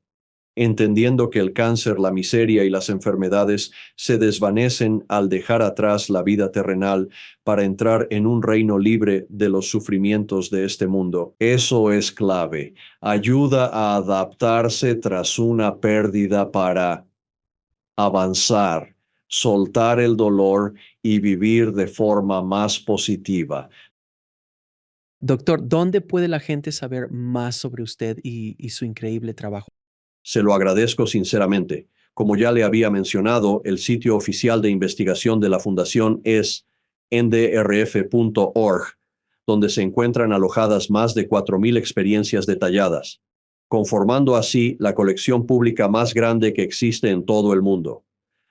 Entendiendo que el cáncer, la miseria y las enfermedades se desvanecen al dejar atrás la vida terrenal para entrar en un reino libre de los sufrimientos de este mundo. Eso es clave. Ayuda a adaptarse tras una pérdida para avanzar, soltar el dolor y vivir de forma más positiva. Doctor, ¿dónde puede la gente saber más sobre usted y su increíble trabajo? Se lo agradezco sinceramente. Como ya le había mencionado, el sitio oficial de investigación de la Fundación es ndrf.org, donde se encuentran alojadas más de 4.000 experiencias detalladas, conformando así la colección pública más grande que existe en todo el mundo.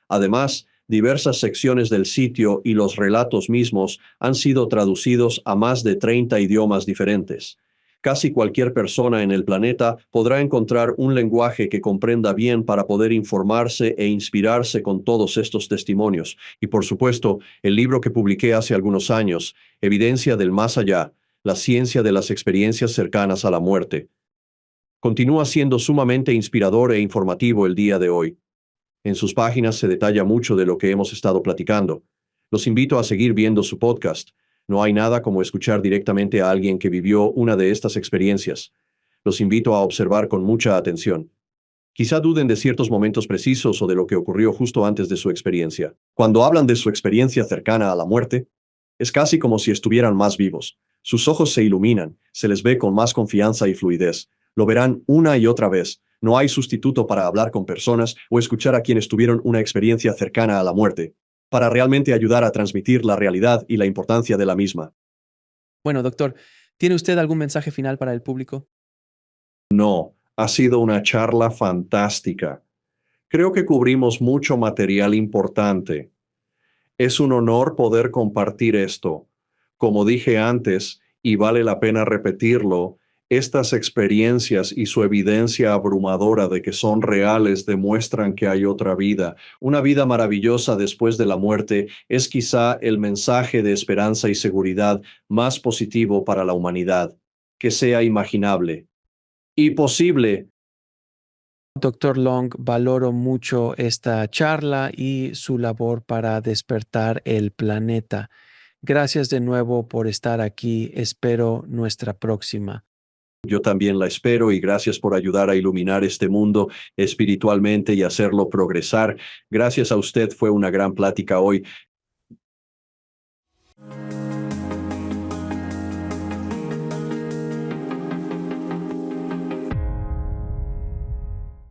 Además, diversas secciones del sitio y los relatos mismos han sido traducidos a más de 30 idiomas diferentes. Casi cualquier persona en el planeta podrá encontrar un lenguaje que comprenda bien para poder informarse e inspirarse con todos estos testimonios. Y por supuesto, el libro que publiqué hace algunos años, Evidencia del Más Allá, la ciencia de las experiencias cercanas a la muerte, continúa siendo sumamente inspirador e informativo el día de hoy. En sus páginas se detalla mucho de lo que hemos estado platicando. Los invito a seguir viendo su podcast. No hay nada como escuchar directamente a alguien que vivió una de estas experiencias. Los invito a observar con mucha atención. Quizá duden de ciertos momentos precisos o de lo que ocurrió justo antes de su experiencia. Cuando hablan de su experiencia cercana a la muerte, es casi como si estuvieran más vivos. Sus ojos se iluminan, se les ve con más confianza y fluidez. Lo verán una y otra vez. No hay sustituto para hablar con personas o escuchar a quienes tuvieron una experiencia cercana a la muerte, para realmente ayudar a transmitir la realidad y la importancia de la misma. Bueno, doctor, ¿tiene usted algún mensaje final para el público? No, ha sido una charla fantástica. Creo que cubrimos mucho material importante. Es un honor poder compartir esto. Como dije antes, y vale la pena repetirlo, estas experiencias y su evidencia abrumadora de que son reales demuestran que hay otra vida. Una vida maravillosa después de la muerte es quizá el mensaje de esperanza y seguridad más positivo para la humanidad, que sea imaginable y posible. Doctor Long, valoro mucho esta charla y su labor para despertar el planeta. Gracias de nuevo por estar aquí. Espero nuestra próxima. Yo también la espero y gracias por ayudar a iluminar este mundo espiritualmente y hacerlo progresar. Gracias a usted, fue una gran plática hoy.